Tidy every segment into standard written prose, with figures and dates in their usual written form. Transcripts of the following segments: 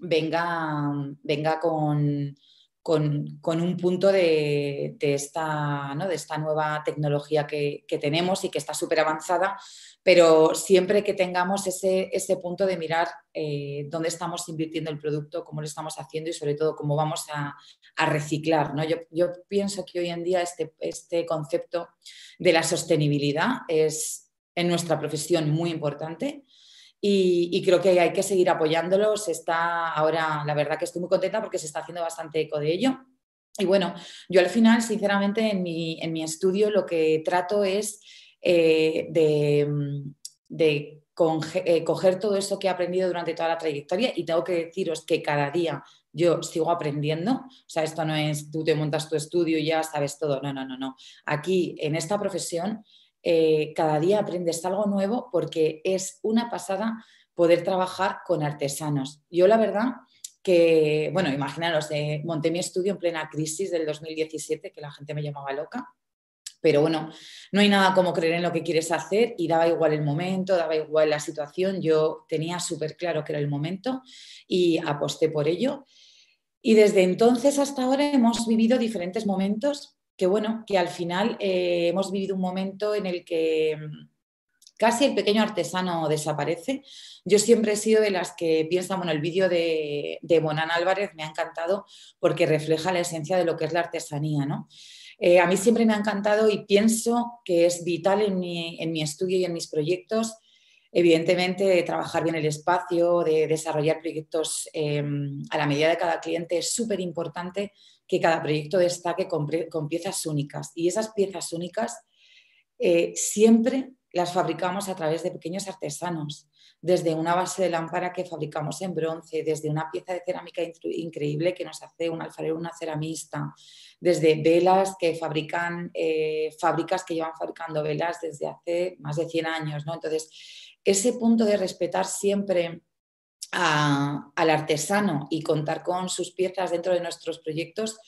venga con un punto de esta, ¿no? de esta nueva tecnología que tenemos y que está súper avanzada, pero siempre que tengamos ese punto de mirar dónde estamos invirtiendo el producto, cómo lo estamos haciendo y sobre todo cómo vamos a reciclar, ¿no? Yo pienso que hoy en día este concepto de la sostenibilidad es en nuestra profesión muy importante. Y creo que hay que seguir apoyándolo. Ahora, la verdad que estoy muy contenta porque se está haciendo bastante eco de ello. Y bueno, yo al final, sinceramente, en mi estudio lo que trato es de coger todo eso que he aprendido durante toda la trayectoria y tengo que deciros que cada día yo sigo aprendiendo. O sea, esto no es tú te montas tu estudio y ya sabes todo. No, no, no, no. Aquí, en esta profesión, cada día aprendes algo nuevo porque es una pasada poder trabajar con artesanos. Yo la verdad que, bueno, imaginaros, monté mi estudio en plena crisis del 2017, que la gente me llamaba loca, pero bueno, no hay nada como creer en lo que quieres hacer y daba igual el momento, daba igual la situación, yo tenía súper claro que era el momento y aposté por ello. Y desde entonces hasta ahora hemos vivido diferentes momentos que, bueno, que al final hemos vivido un momento en el que casi el pequeño artesano desaparece. Yo siempre he sido de las que piensan, bueno, el vídeo de Bonan Álvarez me ha encantado porque refleja la esencia de lo que es la artesanía, ¿no? A mí siempre me ha encantado y pienso que es vital en mi estudio y en mis proyectos, evidentemente, de trabajar bien el espacio, de desarrollar proyectos a la medida de cada cliente. Es súper importante que cada proyecto destaque con piezas únicas y esas piezas únicas siempre las fabricamos a través de pequeños artesanos, desde una base de lámpara que fabricamos en bronce, desde una pieza de cerámica increíble que nos hace un alfarero, una ceramista, desde velas que fabrican fábricas que llevan fabricando velas desde hace más de 100 años, ¿no? Entonces, ese punto de respetar siempre al artesano y contar con sus piezas dentro de nuestros proyectos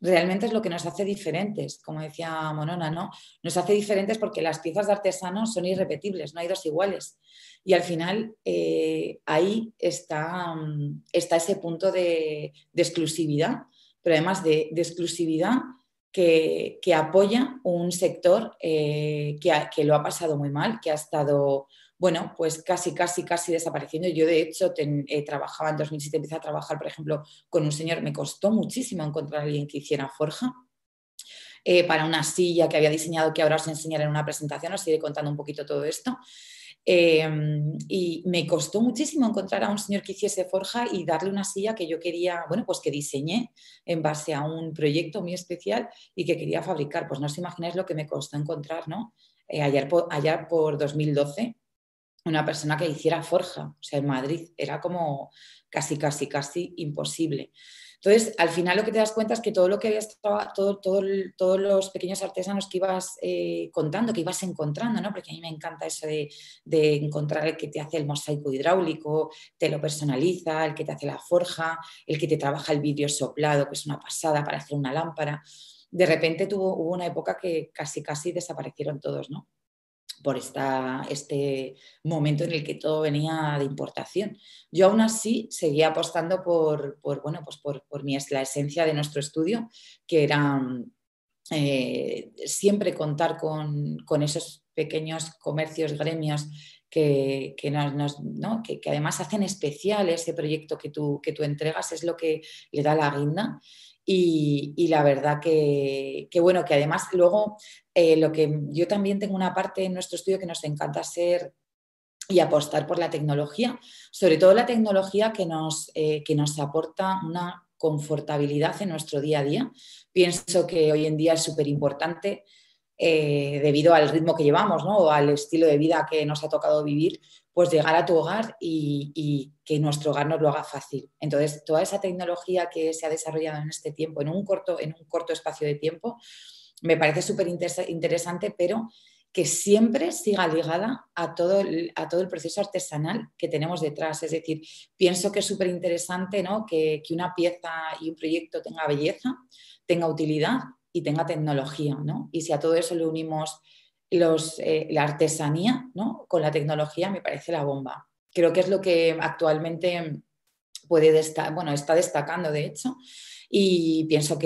realmente es lo que nos hace diferentes, como decía Monona, ¿no? Nos hace diferentes porque las piezas de artesano son irrepetibles, no hay dos iguales. Y al final ahí está ese punto de exclusividad, pero además de exclusividad que apoya un sector que lo ha pasado muy mal, que ha estado, bueno, pues casi desapareciendo. Yo, de hecho, trabajaba en 2007, empecé a trabajar, por ejemplo, con un señor, me costó muchísimo encontrar a alguien que hiciera forja para una silla que había diseñado, que ahora os enseñaré en una presentación, os iré contando un poquito todo esto. Y me costó muchísimo encontrar a un señor que hiciese forja y darle una silla que yo quería, bueno, pues que diseñé en base a un proyecto muy especial y que quería fabricar. Pues no os imagináis lo que me costó encontrar, ¿no? Allá por 2012 una persona que hiciera forja, o sea, en Madrid era como casi imposible. Entonces, al final lo que te das cuenta es que todo lo que habías todos los pequeños artesanos que ibas contando, que ibas encontrando, ¿no? Porque a mí me encanta eso de encontrar el que te hace el mosaico hidráulico, te lo personaliza, el que te hace la forja, el que te trabaja el vidrio soplado, que es una pasada para hacer una lámpara. De repente hubo una época que casi desaparecieron todos, ¿no? Por este momento en el que todo venía de importación. Yo aún así seguía apostando bueno, pues por la esencia de nuestro estudio, que era siempre contar con esos pequeños comercios, gremios ¿no? que además hacen especial ese proyecto que tú entregas, es lo que le da la guinda. Y la verdad bueno, que además luego lo que yo también tengo una parte en nuestro estudio que nos encanta ser y apostar por la tecnología, sobre todo la tecnología que nos aporta una confortabilidad en nuestro día a día. Pienso que hoy en día es súper importante debido al ritmo que llevamos, ¿no? O al estilo de vida que nos ha tocado vivir, pues llegar a tu hogar y que nuestro hogar nos lo haga fácil. Entonces, toda esa tecnología que se ha desarrollado en este tiempo, en un corto espacio de tiempo, me parece súper interesante, pero que siempre siga ligada a todo el proceso artesanal que tenemos detrás. Es decir, pienso que es súper interesante, ¿no? que una pieza y un proyecto tenga belleza, tenga utilidad y tenga tecnología, ¿no? Y si a todo eso le unimos la artesanía, ¿no? Con la tecnología, me parece la bomba. Creo que es lo que actualmente bueno, está destacando de hecho, y pienso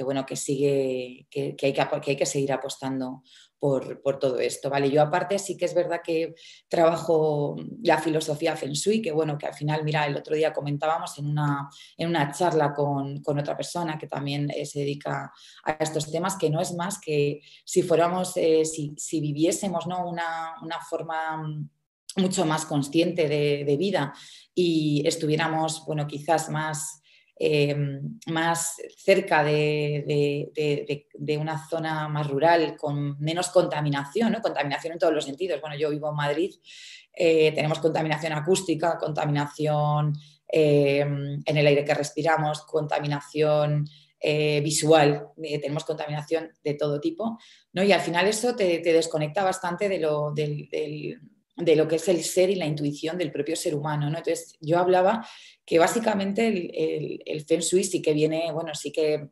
bueno, que hay que seguir apostando por todo esto, ¿vale? Yo aparte sí que es verdad que trabajo la filosofía Feng Shui, que bueno, que al final, mira, el otro día comentábamos en una charla con otra persona que también se dedica a estos temas, que no es más que si fuéramos, si viviésemos, ¿no? una forma mucho más consciente de vida y estuviéramos, bueno, quizás más cerca de una zona más rural, con menos contaminación, ¿no? Contaminación en todos los sentidos. Bueno, yo vivo en Madrid, tenemos contaminación acústica, contaminación en el aire que respiramos, contaminación visual, tenemos contaminación de todo tipo, ¿no? Y al final eso te desconecta bastante de lo que es el ser y la intuición del propio ser humano, ¿no? Entonces, yo hablaba que básicamente el Feng Shui sí que viene, bueno, sí que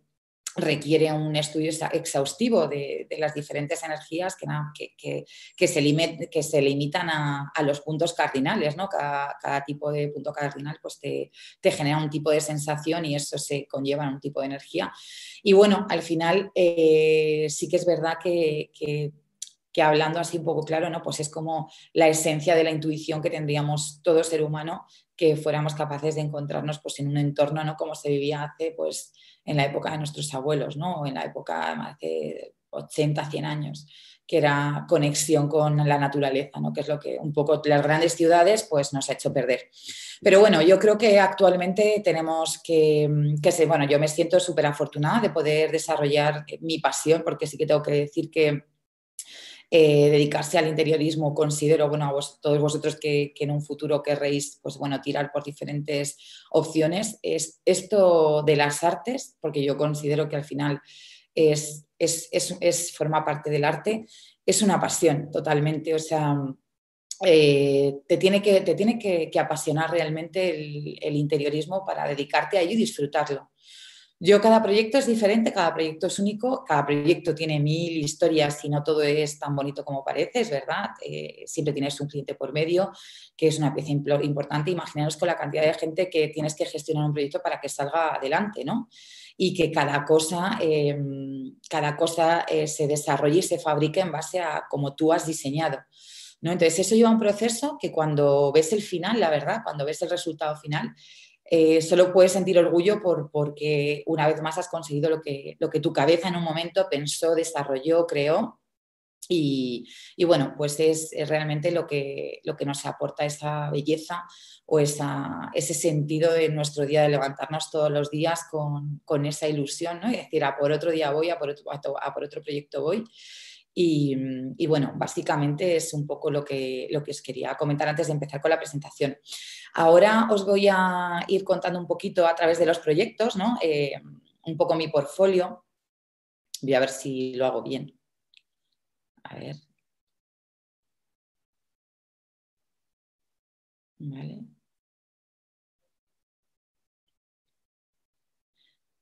requiere un estudio exhaustivo de las diferentes energías que se limitan a los puntos cardinales, ¿no? Cada tipo de punto cardinal pues te genera un tipo de sensación y eso se conlleva en un tipo de energía. Y bueno, al final sí que es verdad que hablando así un poco claro, ¿no? Pues es como la esencia de la intuición que tendríamos todo ser humano, que fuéramos capaces de encontrarnos pues, en un entorno, ¿no? Como se vivía hace, pues, en la época de nuestros abuelos, ¿no? O en la época hace 80, 100 años, que era conexión con la naturaleza, ¿no? Que es lo que un poco las grandes ciudades pues, nos ha hecho perder. Pero bueno, yo creo que actualmente tenemos bueno, yo me siento súper afortunada de poder desarrollar mi pasión, porque sí que tengo que decir que dedicarse al interiorismo, considero, bueno, todos vosotros que en un futuro querréis, pues bueno, tirar por diferentes opciones, es esto de las artes, porque yo considero que al final forma parte del arte, es una pasión totalmente, o sea, te tiene que apasionar realmente el interiorismo para dedicarte a ello y disfrutarlo. Yo, cada proyecto es diferente, cada proyecto es único, cada proyecto tiene 1000 historias y no todo es tan bonito como parece, es verdad. Siempre tienes un cliente por medio, que es una pieza importante. Imaginaos con la cantidad de gente que tienes que gestionar un proyecto para que salga adelante, ¿no? Y que cada cosa se desarrolle y se fabrique en base a cómo tú has diseñado, ¿no? Entonces, eso lleva un proceso que cuando ves el final, la verdad, cuando ves el resultado final, solo puedes sentir orgullo porque una vez más has conseguido lo que tu cabeza en un momento pensó, desarrolló, creó. Y bueno, pues es realmente lo que nos aporta esa belleza o ese sentido de nuestro día, de levantarnos todos los días con esa ilusión, ¿no? Y decir, a por otro día voy, a por otro proyecto voy. Y bueno, básicamente es un poco lo que os quería comentar antes de empezar con la presentación. Ahora os voy a ir contando un poquito a través de los proyectos, ¿no? Un poco mi portfolio. Voy a ver si lo hago bien. A ver. Vale.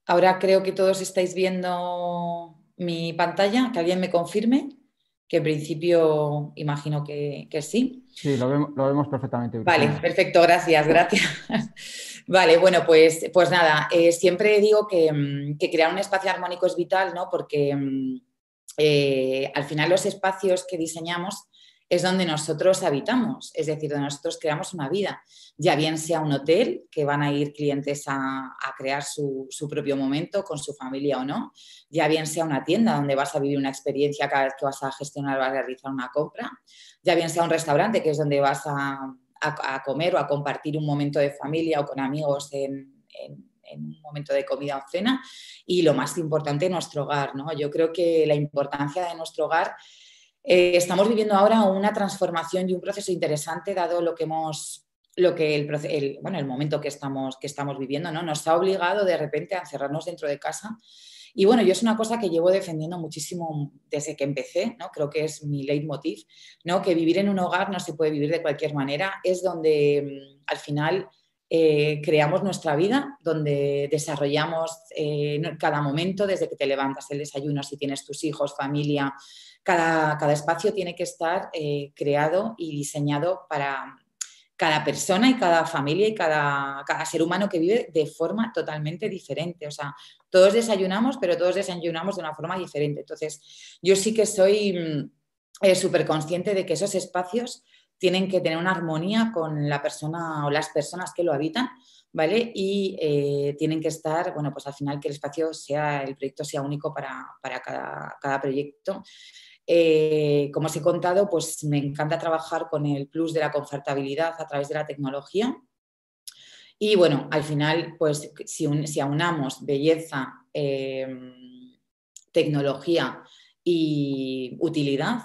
Ahora creo que todos estáis viendo mi pantalla, que alguien me confirme, que en principio imagino que sí. Sí, lo vemos perfectamente, Vale, Cristina. perfecto, gracias. Vale, bueno, pues nada, siempre digo que crear un espacio armónico es vital, ¿no? Porque al final los espacios que diseñamos es donde nosotros habitamos, es decir, donde nosotros creamos una vida, ya bien sea un hotel, que van a ir clientes a crear su propio momento con su familia o no, ya bien sea una tienda donde vas a vivir una experiencia cada vez que vas a gestionar o a realizar una compra, ya bien sea un restaurante, que es donde vas a comer o a compartir un momento de familia o con amigos en un momento de comida o cena, y lo más importante, nuestro hogar, ¿no? Yo creo que la importancia de nuestro hogar, estamos viviendo ahora una transformación y un proceso interesante dado lo que hemos el momento que estamos viviendo, ¿no? Nos ha obligado de repente a encerrarnos dentro de casa. Y bueno, yo es una cosa que llevo defendiendo muchísimo desde que empecé, ¿no? Creo que es mi leitmotiv, ¿no? Que vivir en un hogar no se puede vivir de cualquier manera, es donde al final creamos nuestra vida, donde desarrollamos cada momento, desde que te levantas, el desayuno, si tienes tus hijos, familia, cada espacio tiene que estar creado y diseñado cada persona y cada familia y cada ser humano que vive de forma totalmente diferente. O sea, todos desayunamos, pero todos desayunamos de una forma diferente. Entonces, yo sí que soy súper consciente de que esos espacios tienen que tener una armonía con la persona o las personas que lo habitan, ¿vale? Y tienen que estar, bueno, pues al final que el espacio sea, el proyecto sea único para cada proyecto. Como os he contado, pues me encanta trabajar con el plus de la confortabilidad a través de la tecnología. Y bueno, al final, pues si aunamos belleza, tecnología y utilidad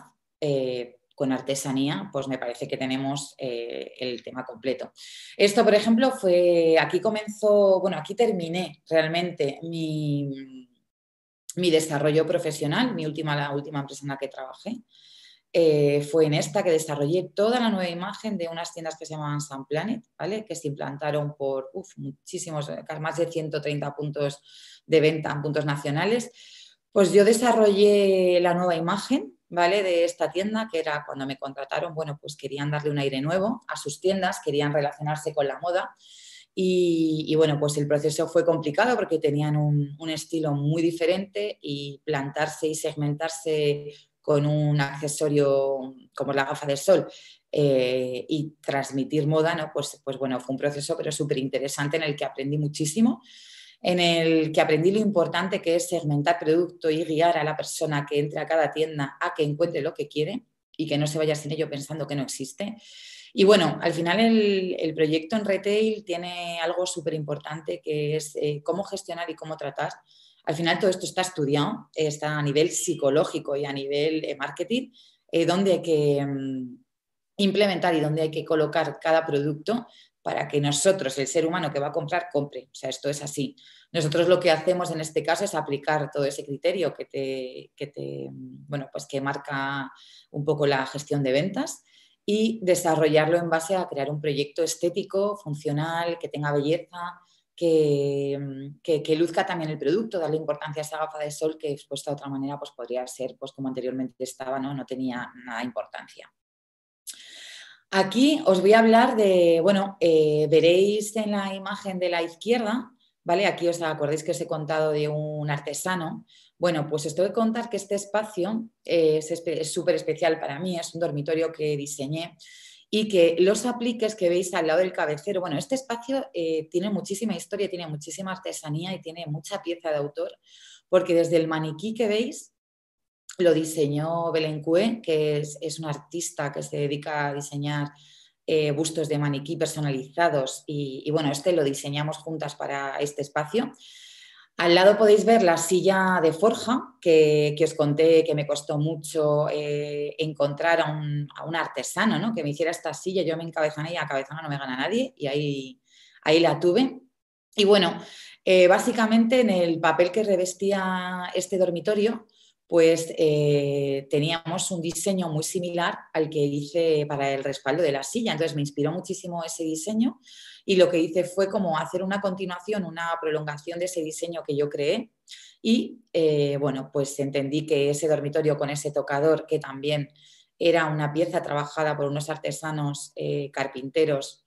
con artesanía, pues me parece que tenemos el tema completo. Esto, por ejemplo, aquí comenzó, bueno, aquí terminé realmente mi desarrollo profesional, la última empresa en la que trabajé. Fue en esta que desarrollé toda la nueva imagen de unas tiendas que se llamaban Sun Planet, ¿vale? Que se implantaron por muchísimos, más de 130 puntos de venta, puntos nacionales. Pues yo desarrollé la nueva imagen, ¿vale? De esta tienda, que era cuando me contrataron, bueno, pues querían darle un aire nuevo a sus tiendas, querían relacionarse con la moda. Y bueno, pues el proceso fue complicado porque tenían un estilo muy diferente y plantarse y segmentarse con un accesorio como la gafa de sol y transmitir moda, ¿no? Pues bueno, fue un proceso pero súper interesante en el que aprendí muchísimo, en el que aprendí lo importante que es segmentar producto y guiar a la persona que entre a cada tienda a que encuentre lo que quiere y que no se vaya sin ello pensando que no existe. Y bueno, al final el proyecto en retail tiene algo súper importante que es cómo gestionar y cómo tratar. Al final todo esto está estudiado, está a nivel psicológico y a nivel marketing, donde hay que implementar y donde hay que colocar cada producto para que nosotros, el ser humano que va a comprar, compre. O sea, esto es así. Nosotros lo que hacemos en este caso es aplicar todo ese criterio bueno, pues que marca un poco la gestión de ventas y desarrollarlo en base a crear un proyecto estético, funcional, que tenga belleza, que luzca también el producto, darle importancia a esa gafa de sol que expuesta de otra manera pues podría ser pues como anteriormente estaba, no tenía nada de importancia. Aquí os voy a hablar de, bueno, veréis en la imagen de la izquierda, ¿vale? Aquí os acordáis que os he contado de un artesano. Bueno, pues os tengo que contar que este espacio es súper especial para mí, es un dormitorio que diseñé y que los apliques que veis al lado del cabecero, bueno, este espacio tiene muchísima historia, tiene muchísima artesanía y tiene mucha pieza de autor, porque desde el maniquí que veis lo diseñó Belén Cue, que es una artista que se dedica a diseñar bustos de maniquí personalizados y bueno, este lo diseñamos juntas para este espacio. Al lado podéis ver la silla de forja que os conté que me costó mucho encontrar a un artesano, ¿no? Que me hiciera esta silla. Yo me encabezané y a cabezona no me gana nadie y ahí la tuve. Y bueno, básicamente en el papel que revestía este dormitorio pues teníamos un diseño muy similar al que hice para el respaldo de la silla. Entonces me inspiró muchísimo ese diseño y lo que hice fue como hacer una continuación, una prolongación de ese diseño que yo creé y bueno, pues entendí que ese dormitorio con ese tocador, que también era una pieza trabajada por unos artesanos carpinteros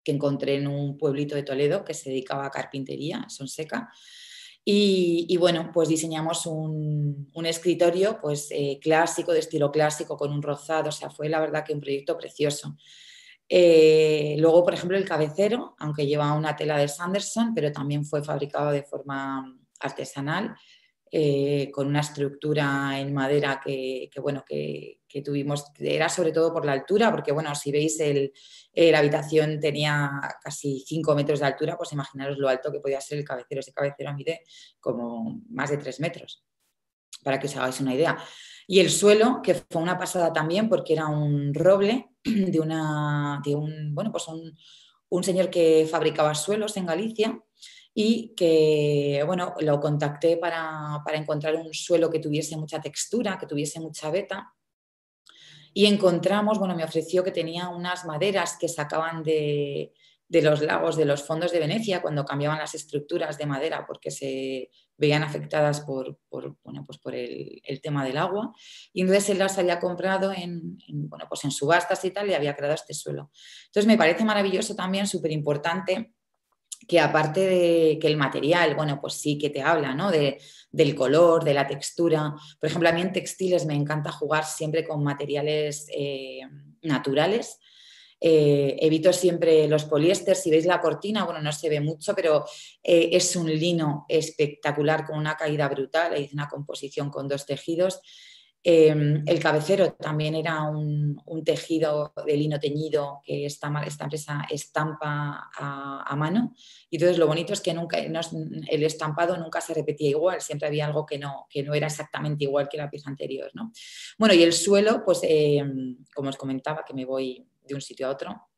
que encontré en un pueblito de Toledo que se dedicaba a carpintería, Sonseca. Y bueno, pues diseñamos un escritorio pues, clásico, de estilo clásico, con un rozado, o sea, fue la verdad que un proyecto precioso. Luego, por ejemplo, el cabecero, aunque lleva una tela de Sanderson, pero también fue fabricado de forma artesanal, con una estructura en madera bueno, que tuvimos, era sobre todo por la altura, porque bueno, si veis la habitación tenía casi 5 metros de altura, pues imaginaros lo alto que podía ser el cabecero. Ese cabecero mide como más de 3 metros, para que os hagáis una idea. Y el suelo, que fue una pasada también, porque era un roble bueno, pues un señor que fabricaba suelos en Galicia y que, bueno, lo contacté para encontrar un suelo que tuviese mucha textura, que tuviese mucha veta. Y encontramos, bueno, me ofreció que tenía unas maderas que sacaban de de los lagos, de los fondos de Venecia, cuando cambiaban las estructuras de madera porque se veían afectadas por el tema del agua. Y entonces él las había comprado pues en subastas y tal, y había creado este suelo. Entonces me parece maravilloso también, súper importante, que aparte de que el material, bueno, pues sí que te habla, ¿no? Del color, de la textura. Por ejemplo, a mí en textiles me encanta jugar siempre con materiales naturales. Evito siempre los poliésteres. Si veis la cortina, bueno, no se ve mucho, pero es un lino espectacular con una caída brutal. Hice una composición con 2 tejidos. El cabecero también era un tejido de lino teñido que esta empresa estampa a mano. Y entonces lo bonito es que nunca, el estampado nunca se repetía igual, siempre había algo que no era exactamente igual que la pieza anterior, ¿no? Bueno, y el suelo, pues como os comentaba, que me voy de un sitio a otro,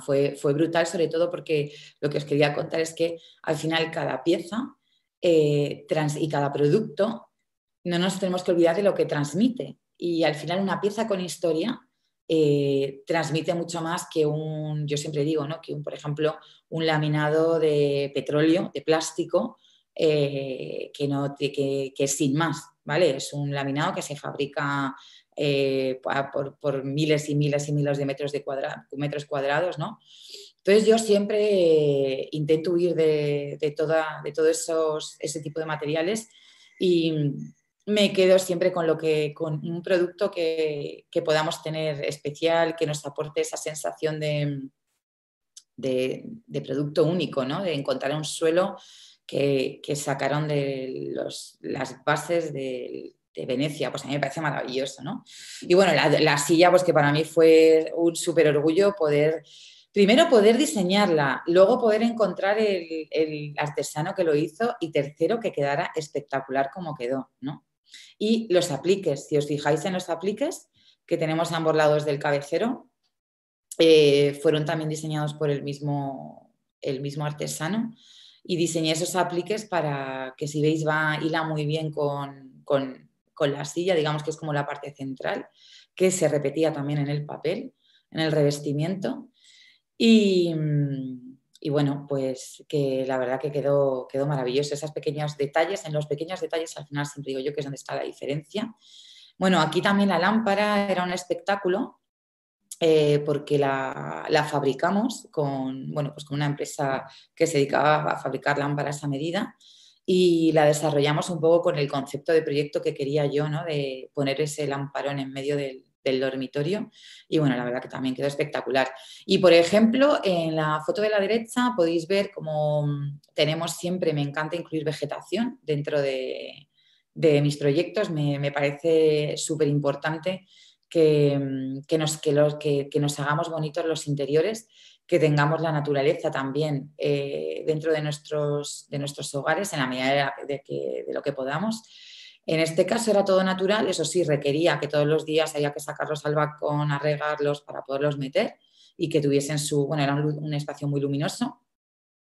fue brutal, sobre todo porque lo que os quería contar es que al final cada pieza y cada producto, no nos tenemos que olvidar de lo que transmite. Y al final una pieza con historia transmite mucho más que yo siempre digo, ¿no? Que por ejemplo, un laminado de petróleo, de plástico, que es sin más, ¿vale? Es un laminado que se fabrica por miles y miles y miles de metros cuadrados, ¿no? Entonces yo siempre intento huir de todo ese tipo de materiales y me quedo siempre con un producto que podamos tener especial, que nos aporte esa sensación de producto único, ¿no? De encontrar un suelo que sacaron de las bases de Venecia. Pues a mí me parece maravilloso, ¿no? Y bueno, la silla, pues que para mí fue un súper orgullo primero poder diseñarla, luego poder encontrar el artesano que lo hizo y tercero que quedara espectacular como quedó, ¿no? Y los apliques, si os fijáis en los apliques que tenemos a ambos lados del cabecero, fueron también diseñados por el mismo artesano, y diseñé esos apliques para que, si veis, hila muy bien con la silla, digamos que es como la parte central, que se repetía también en el papel, en el revestimiento. Y bueno, pues que la verdad que quedó maravilloso. Esos pequeños detalles, en los pequeños detalles al final siempre digo yo que es donde está la diferencia. Bueno, aquí también la lámpara era un espectáculo porque la fabricamos pues con una empresa que se dedicaba a fabricar lámparas a medida, y la desarrollamos un poco con el concepto de proyecto que quería yo, ¿no? De poner ese lamparón en medio del dormitorio, y bueno, la verdad que también quedó espectacular. Y por ejemplo, en la foto de la derecha podéis ver cómo tenemos siempre, me encanta incluir vegetación dentro de mis proyectos. Me parece súper importante que nos hagamos bonitos los interiores, que tengamos la naturaleza también dentro de nuestros hogares en la medida de lo que podamos. En este caso era todo natural, eso sí, requería que todos los días había que sacarlos al balcón a regarlos para poderlos meter y que tuviesen era un espacio muy luminoso.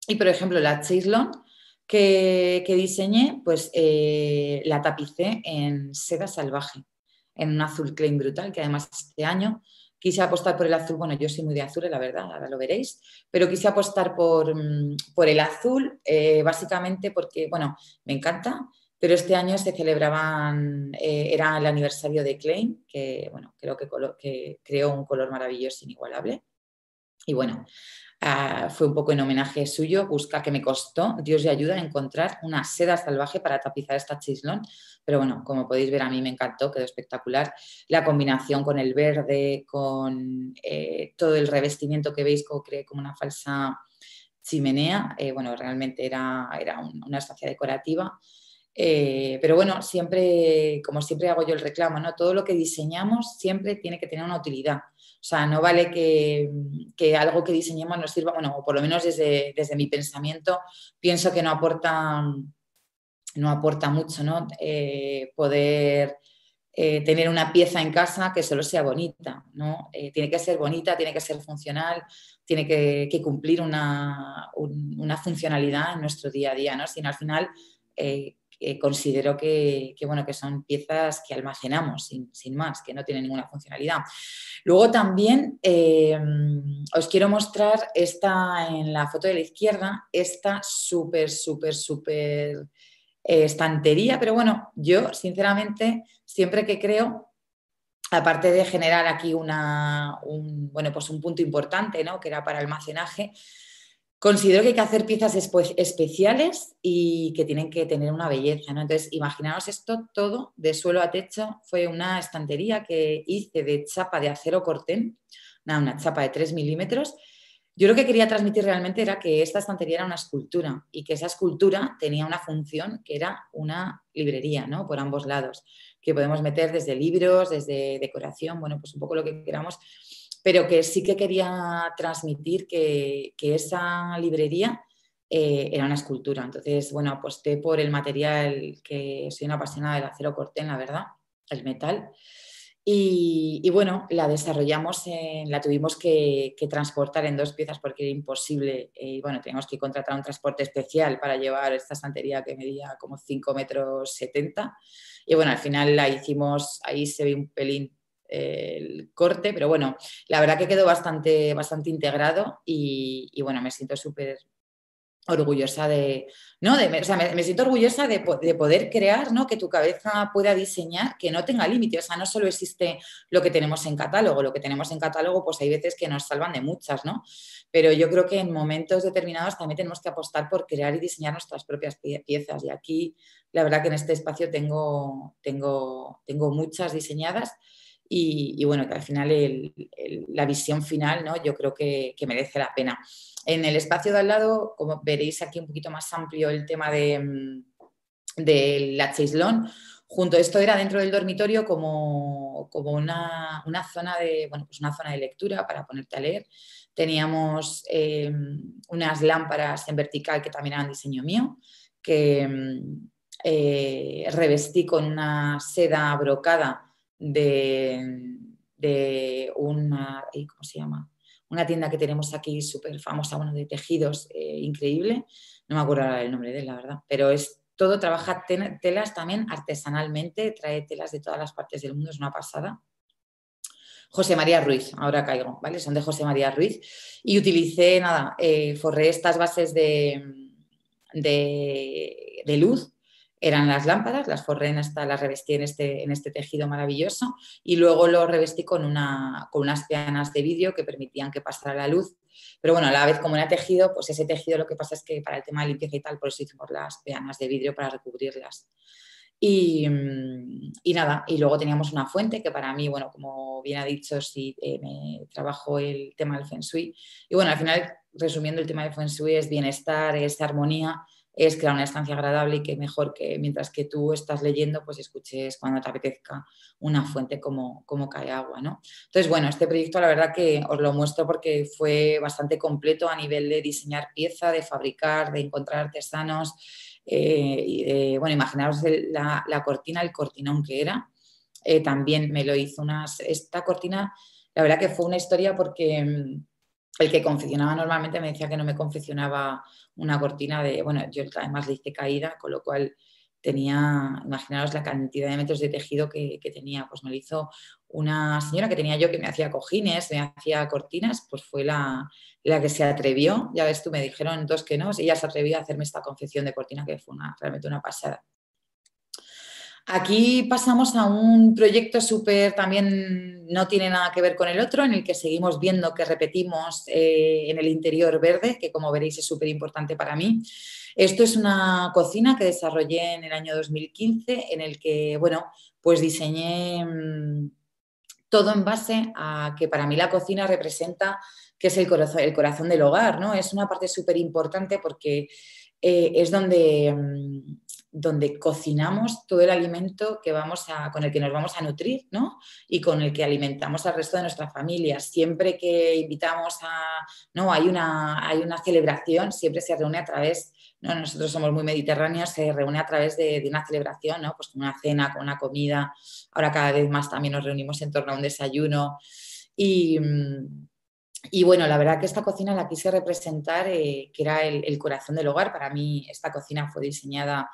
Y por ejemplo la chaise lounge que diseñé, pues la tapicé en seda salvaje, en un azul clay brutal, que además este año quise apostar por el azul. Bueno, yo soy muy de azules, la verdad, ahora lo veréis, pero quise apostar por el azul, básicamente porque, bueno, me encanta, pero este año se celebraban, era el aniversario de Klein, que, bueno, creo que creó un color maravilloso, inigualable. Y bueno, fue un poco en homenaje suyo, que me costó, Dios y ayuda, encontrar una seda salvaje para tapizar esta chislón. Pero bueno, como podéis ver, a mí me encantó, quedó espectacular. La combinación con el verde, con todo el revestimiento que veis, como una falsa chimenea, bueno, realmente era una estancia decorativa. Pero bueno, como siempre hago yo el reclamo, ¿no? Todo lo que diseñamos siempre tiene que tener una utilidad. O sea, no vale que algo que diseñemos nos sirva, bueno, o por lo menos desde mi pensamiento, pienso que no aporta mucho, ¿no? Poder tener una pieza en casa que solo sea bonita, ¿no? Tiene que ser bonita, tiene que ser funcional, tiene que cumplir una funcionalidad en nuestro día a día, ¿no? Si no, al final considero que, bueno, que son piezas que almacenamos sin más, que no tienen ninguna funcionalidad. Luego también os quiero mostrar esta en la foto de la izquierda, esta súper estantería, pero bueno, yo sinceramente siempre que creo, aparte de generar aquí bueno, pues un punto importante, ¿no? Que era para almacenaje, considero que hay que hacer piezas especiales y que tienen que tener una belleza, ¿no? Entonces, imaginaos esto todo de suelo a techo. Fue una estantería que hice de chapa de acero corten, una chapa de 3 milímetros. Yo lo que quería transmitir realmente era que esta estantería era una escultura y que esa escultura tenía una función que era una librería, ¿no? Por ambos lados, que podemos meter desde libros, desde decoración, bueno, pues un poco lo que queramos, pero que sí que quería transmitir que esa librería era una escultura. Entonces, bueno, aposté por el material, que soy una apasionada del acero corten, la verdad, el metal. Y bueno, la desarrollamos, la tuvimos que transportar en 2 piezas porque era imposible. Y bueno, teníamos que contratar un transporte especial para llevar esta estantería que medía como 5,70 m. Y bueno, al final la hicimos, ahí se ve un pelín el corte, pero bueno, la verdad que quedó bastante integrado y bueno, me siento súper orgullosa ¿no? O sea, me siento orgullosa de poder crear, ¿no? Que tu cabeza pueda diseñar, que no tenga límite. O sea, no solo existe lo que tenemos en catálogo, pues hay veces que nos salvan de muchas, ¿no? Pero yo creo que en momentos determinados también tenemos que apostar por crear y diseñar nuestras propias piezas. Y aquí, la verdad que en este espacio tengo muchas diseñadas. Y bueno, que al final la visión final, ¿no? Yo creo que merece la pena. En el espacio de al lado, como veréis aquí un poquito más amplio el tema de la chaislón, junto a esto era dentro del dormitorio como una zona bueno, pues una zona de lectura para ponerte a leer. Teníamos unas lámparas en vertical que también eran diseño mío, que revestí con una seda brocada de una, ¿cómo se llama? Una tienda que tenemos aquí súper famosa, bueno, de tejidos, increíble. No me acuerdo ahora el nombre de él, la verdad, pero todo, trabaja telas también artesanalmente, trae telas de todas las partes del mundo, es una pasada. José María Ruiz, ahora caigo, ¿vale? Son de José María Ruiz. Y utilicé, nada, forré estas bases de luz, eran las lámparas, las forré las revestí en este tejido maravilloso y luego lo revestí con unas peanas de vidrio que permitían que pasara la luz. Pero bueno, a la vez como era tejido, pues ese tejido lo que pasa es que para el tema de limpieza y tal, por eso hicimos las peanas de vidrio para recubrirlas. Y nada, y luego teníamos una fuente que para mí, bueno, como bien ha dicho, sí, me trabajo el tema del Feng Shui. Y bueno, al final, resumiendo, el tema del Feng Shui es bienestar, es armonía, es crear una estancia agradable y que mejor que mientras que tú estás leyendo, pues escuches cuando te apetezca una fuente como cae agua, ¿no? Entonces, bueno, este proyecto la verdad que os lo muestro porque fue bastante completo a nivel de diseñar pieza, de fabricar, de encontrar artesanos. Bueno, imaginaos la cortina, el cortinón que era. También me lo hizo esta cortina, la verdad que fue una historia porque el que confeccionaba normalmente me decía que no me confeccionaba una cortina bueno, yo además le hice caída, con lo cual tenía, imaginaos la cantidad de metros de tejido que tenía, pues me lo hizo una señora que tenía yo que me hacía cojines, me hacía cortinas, pues fue la que se atrevió, ya ves tú, me dijeron 2 que no, y ella se atrevió a hacerme esta confección de cortina que fue realmente una pasada. Aquí pasamos a un proyecto súper, también no tiene nada que ver con el otro, en el que seguimos viendo que repetimos en el interior verde, que como veréis es súper importante para mí. Esto es una cocina que desarrollé en el año 2015, en el que, bueno, pues diseñé todo en base a que para mí la cocina representa que es el corazón del hogar, ¿no? Es una parte súper importante porque es donde cocinamos todo el alimento con el que nos vamos a nutrir, ¿no? Y con el que alimentamos al resto de nuestra familia. Siempre que invitamos ¿no? Hay una celebración, siempre se reúne a través, ¿no? Nosotros somos muy mediterráneos, se reúne a través de una celebración, ¿no? Pues con una cena, con una comida. Ahora cada vez más también nos reunimos en torno a un desayuno. Y bueno, la verdad que esta cocina la quise representar, que era el corazón del hogar. Para mí esta cocina fue diseñada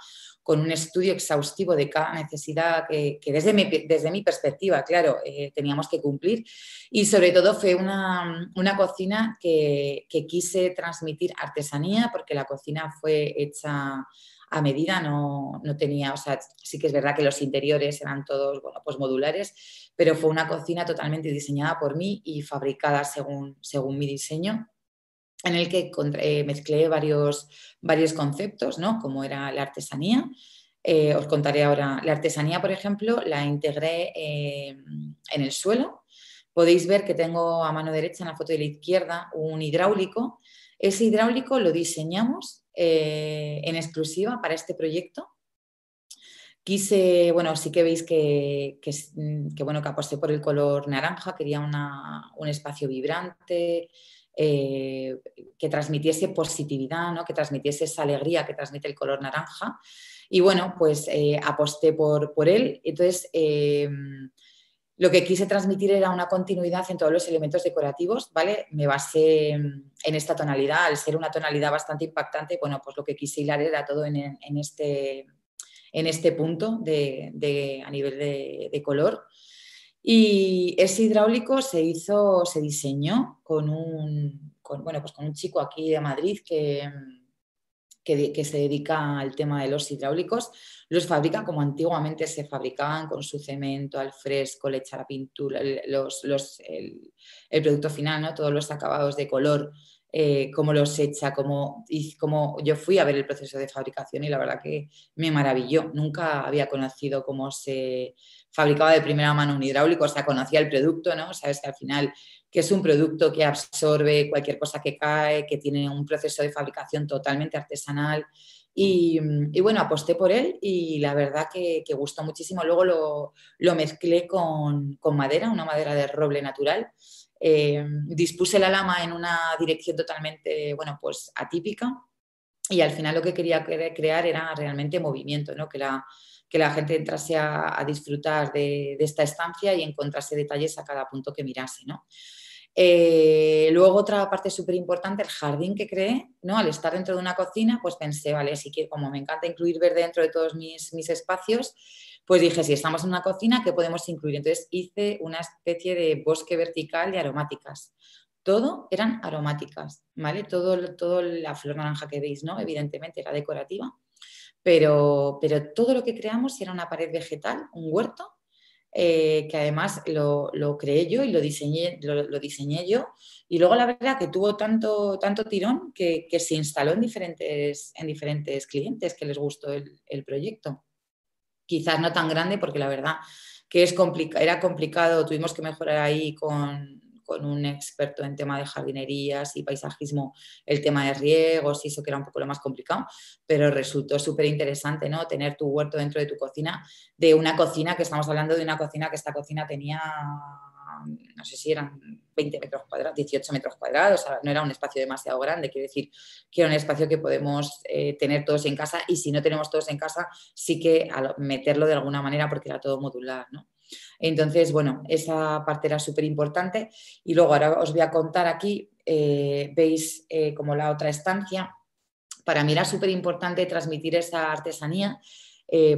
con un estudio exhaustivo de cada necesidad que desde mi perspectiva, claro, teníamos que cumplir. Y sobre todo fue una cocina que quise transmitir artesanía, porque la cocina fue hecha a medida, no tenía, o sea, sí que es verdad que los interiores eran todos, bueno, pues modulares, pero fue una cocina totalmente diseñada por mí y fabricada según mi diseño, en el que mezclé varios conceptos, ¿no? Como era la artesanía. Os contaré ahora. La artesanía, por ejemplo, la integré en el suelo. Podéis ver que tengo a mano derecha, en la foto de la izquierda, un hidráulico. Ese hidráulico lo diseñamos en exclusiva para este proyecto. Quise, bueno, sí que veis que aposté por el color naranja, quería un espacio vibrante, que transmitiese positividad, ¿no? Que transmitiese esa alegría que transmite el color naranja. Y bueno, pues aposté por él. Entonces, lo que quise transmitir era una continuidad en todos los elementos decorativos, ¿vale? Me basé en esta tonalidad, al ser una tonalidad bastante impactante, bueno, pues lo que quise hilar era todo en este punto a nivel de color. Y ese hidráulico se diseñó con un chico aquí de Madrid que se dedica al tema de los hidráulicos. Los fabrica como antiguamente se fabricaban, con su cemento al fresco, le echa la pintura, el producto final, ¿no? Todos los acabados de color, cómo los echa, como yo fui a ver el proceso de fabricación y la verdad que me maravilló. Nunca había conocido cómo se fabricaba de primera mano un hidráulico, o sea, conocía el producto, ¿no? Sabes que al final que es un producto que absorbe cualquier cosa que cae, que tiene un proceso de fabricación totalmente artesanal. Y bueno, aposté por él y la verdad que gustó muchísimo. Luego lo mezclé con madera, una madera de roble natural. Dispuse la lama en una dirección totalmente, bueno, pues atípica, y al final lo que quería crear era realmente movimiento, ¿no? Que la gente entrase a disfrutar de esta estancia y encontrase detalles a cada punto que mirase, ¿no? Luego otra parte súper importante, el jardín que creé, ¿no? Al estar dentro de una cocina, pues pensé, vale, si quiero, como me encanta incluir verde dentro de todos mis espacios, pues dije, si estamos en una cocina, ¿qué podemos incluir? Entonces hice una especie de bosque vertical de aromáticas. Todo eran aromáticas, ¿vale? Todo la flor naranja que veis, ¿no? Evidentemente era decorativa, pero todo lo que creamos era una pared vegetal, un huerto, que además lo creé yo y lo diseñé yo, y luego la verdad que tuvo tanto tirón que se instaló en diferentes clientes que les gustó el proyecto. Quizás no tan grande porque la verdad que era complicado, tuvimos que mejorar ahí con un experto en tema de jardinerías y paisajismo, el tema de riegos y eso, que era un poco lo más complicado, pero resultó súper interesante, ¿no? Tener tu huerto dentro de tu cocina, de una cocina que estamos hablando de una cocina que esta cocina tenía, no sé si eran 20 metros cuadrados, 18 metros cuadrados, o sea, no era un espacio demasiado grande, quiero decir que era un espacio que podemos tener todos en casa, y si no tenemos todos en casa, sí que meterlo de alguna manera porque era todo modular, ¿no? Entonces, bueno, esa parte era súper importante. Y luego ahora os voy a contar aquí, veis como la otra estancia. Para mí era súper importante transmitir esa artesanía,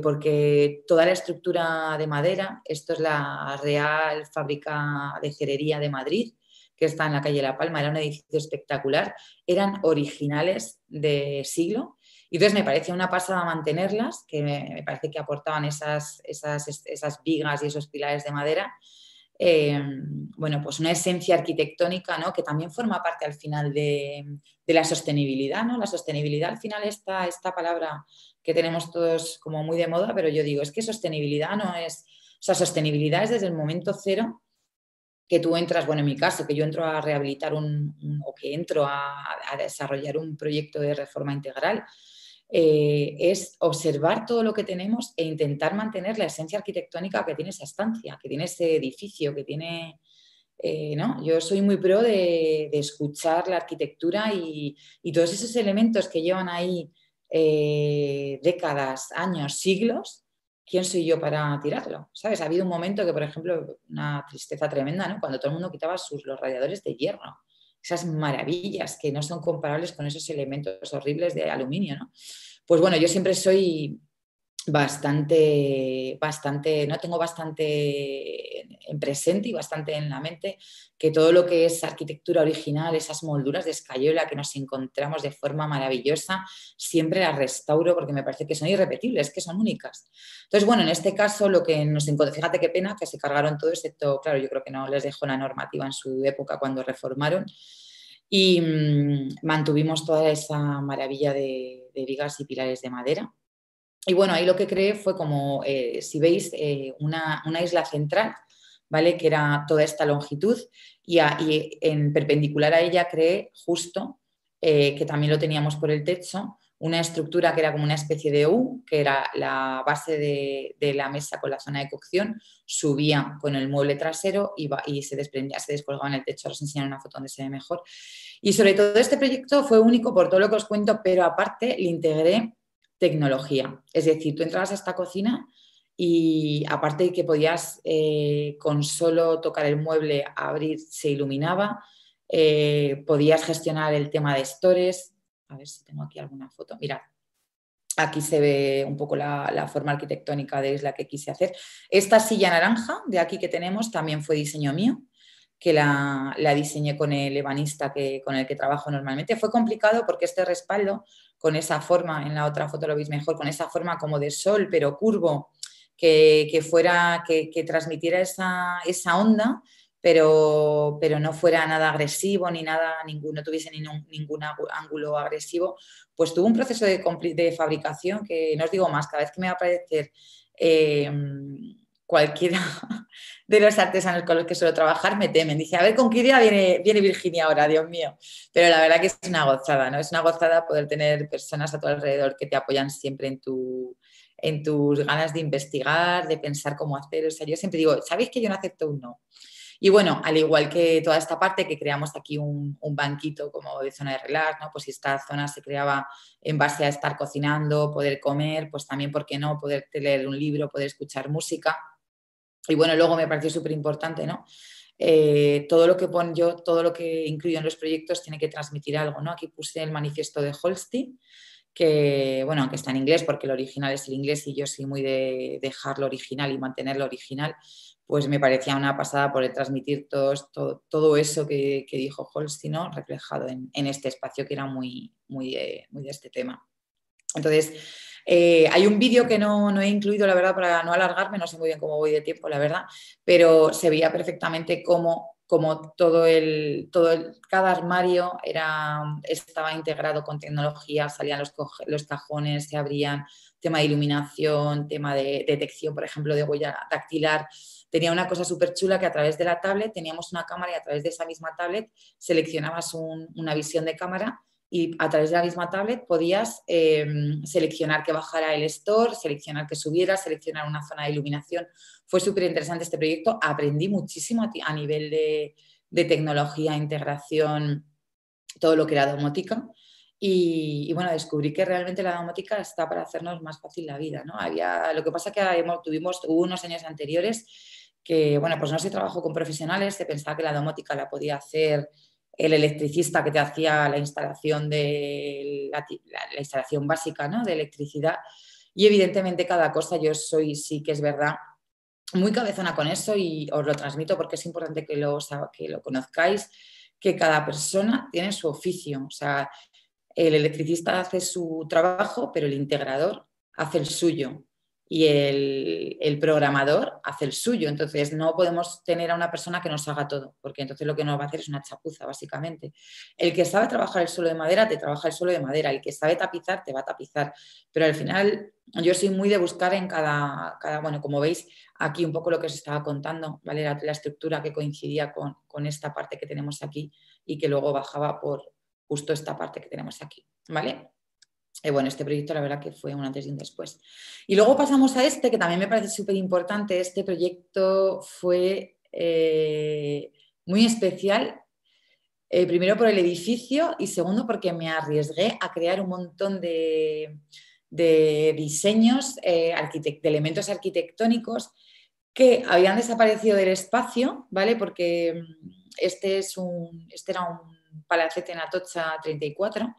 porque toda la estructura de madera, esto es la Real Fábrica de Cerería de Madrid, que está en la calle La Palma, era un edificio espectacular, eran originales de siglo. Y entonces me parecía una pasada mantenerlas, que me parece que aportaban esas vigas y esos pilares de madera. Bueno, pues una esencia arquitectónica, ¿no? Que también forma parte al final de la sostenibilidad, ¿no? La sostenibilidad al final, esta palabra que tenemos todos como muy de moda, pero yo digo, es que sostenibilidad no es, o sea, sostenibilidad es desde el momento cero que tú entras, bueno, en mi caso, que yo entro a rehabilitar o que entro a desarrollar un proyecto de reforma integral, es observar todo lo que tenemos e intentar mantener la esencia arquitectónica que tiene esa estancia, que tiene ese edificio, que tiene... ¿no? Yo soy muy pro de escuchar la arquitectura y todos esos elementos que llevan ahí décadas, años, siglos. ¿Quién soy yo para tirarlo? ¿Sabes? Ha habido un momento que, por ejemplo, una tristeza tremenda, ¿no? Cuando todo el mundo quitaba los radiadores de hierro. Esas maravillas que no son comparables con esos elementos horribles de aluminio, ¿no? Pues bueno, yo siempre soy bastante, no tengo bastante en presente y bastante en la mente que todo lo que es arquitectura original, esas molduras de escayola que nos encontramos de forma maravillosa, siempre las restauro porque me parece que son irrepetibles, que son únicas. Entonces, bueno, en este caso lo que nos encontró, fíjate qué pena que se cargaron todo, excepto, claro, yo creo que no les dejó la normativa en su época cuando reformaron y mantuvimos toda esa maravilla de vigas y pilares de madera. Y bueno, ahí lo que creé fue como, si veis, una isla central, ¿vale? Que era toda esta longitud y en perpendicular a ella creé justo, que también lo teníamos por el techo, una estructura que era como una especie de U, que era la base de la mesa con la zona de cocción, subía con el mueble trasero y se desprendía, se descolgaba en el techo. Ahora os enseñaré una foto donde se ve mejor. Y sobre todo este proyecto fue único por todo lo que os cuento, pero aparte le integré tecnología. Es decir, tú entrabas a esta cocina y aparte de que podías con solo tocar el mueble abrir, se iluminaba, podías gestionar el tema de stores. A ver si tengo aquí alguna foto. Mirad, aquí se ve un poco la forma arquitectónica de isla que quise hacer. Esta silla naranja de aquí que tenemos también fue diseño mío, que la diseñé con el ebanista con el que trabajo normalmente. Fue complicado porque este respaldo, con esa forma, en la otra foto lo veis mejor, con esa forma como de sol, pero curvo, que transmitiera esa onda, pero no fuera nada agresivo ni nada, no tuviese ningún ángulo agresivo, pues tuvo un proceso de fabricación que no os digo más, cada vez que me va a aparecer cualquiera de los artesanos con los que suelo trabajar me temen. Dice, a ver con qué idea viene Virginia ahora, Dios mío. Pero la verdad que es una gozada, ¿no? Es una gozada poder tener personas a tu alrededor que te apoyan siempre en tus ganas de investigar, de pensar cómo hacer. O sea, yo siempre digo, ¿sabéis que yo no acepto un no? Y bueno, al igual que toda esta parte que creamos aquí un banquito como de zona de relax, ¿no? Pues si esta zona se creaba en base a estar cocinando, poder comer, pues también, ¿por qué no? Poder leer un libro, poder escuchar música. Y bueno, luego me pareció súper importante, ¿no? Todo lo que pongo yo, todo lo que incluyo en los proyectos tiene que transmitir algo, ¿no? Aquí puse el manifiesto de Holstein, que, bueno, aunque está en inglés porque el original es el inglés y yo soy muy de dejarlo original y mantenerlo original, pues me parecía una pasada poder transmitir todo eso que dijo Holstein, ¿no? Reflejado en este espacio que era muy de este tema. Entonces, hay un vídeo que no he incluido, la verdad, para no alargarme, no sé muy bien cómo voy de tiempo, la verdad, pero se veía perfectamente cómo cada armario estaba integrado con tecnología, salían los cajones, se abrían, tema de iluminación, tema de detección, por ejemplo, de huella dactilar. Tenía una cosa súper chula que a través de la tablet teníamos una cámara y a través de esa misma tablet seleccionabas una visión de cámara y a través de la misma tablet podías seleccionar que bajara el store, seleccionar que subiera, seleccionar una zona de iluminación. Fue súper interesante este proyecto, aprendí muchísimo a nivel de tecnología, integración, todo lo que era domótica. Y bueno, descubrí que realmente la domótica está para hacernos más fácil la vida, ¿no? Lo que pasa que hubo unos años anteriores que, bueno, pues no se trabajó con profesionales, se pensaba que la domótica la podía hacer el electricista que te hacía la instalación la instalación básica, ¿no? De electricidad. Y evidentemente cada cosa, sí que es verdad, muy cabezona con eso y os lo transmito porque es importante que lo conozcáis, que cada persona tiene su oficio. O sea, el electricista hace su trabajo, pero el integrador hace el suyo y el programador hace el suyo. Entonces, no podemos tener a una persona que nos haga todo, porque entonces lo que nos va a hacer es una chapuza, básicamente. El que sabe trabajar el suelo de madera, te trabaja el suelo de madera. El que sabe tapizar, te va a tapizar. Pero al final, yo soy muy de buscar en bueno, como veis, aquí un poco lo que os estaba contando, ¿vale? La estructura que coincidía con esta parte que tenemos aquí y que luego bajaba por justo esta parte que tenemos aquí, ¿vale? Bueno, este proyecto la verdad que fue un antes y un después. Y luego pasamos a este, que también me parece súper importante. Este proyecto fue muy especial, primero por el edificio y segundo porque me arriesgué a crear un montón de diseños, de elementos arquitectónicos que habían desaparecido del espacio, ¿vale? Porque este era un palacete en Atocha 34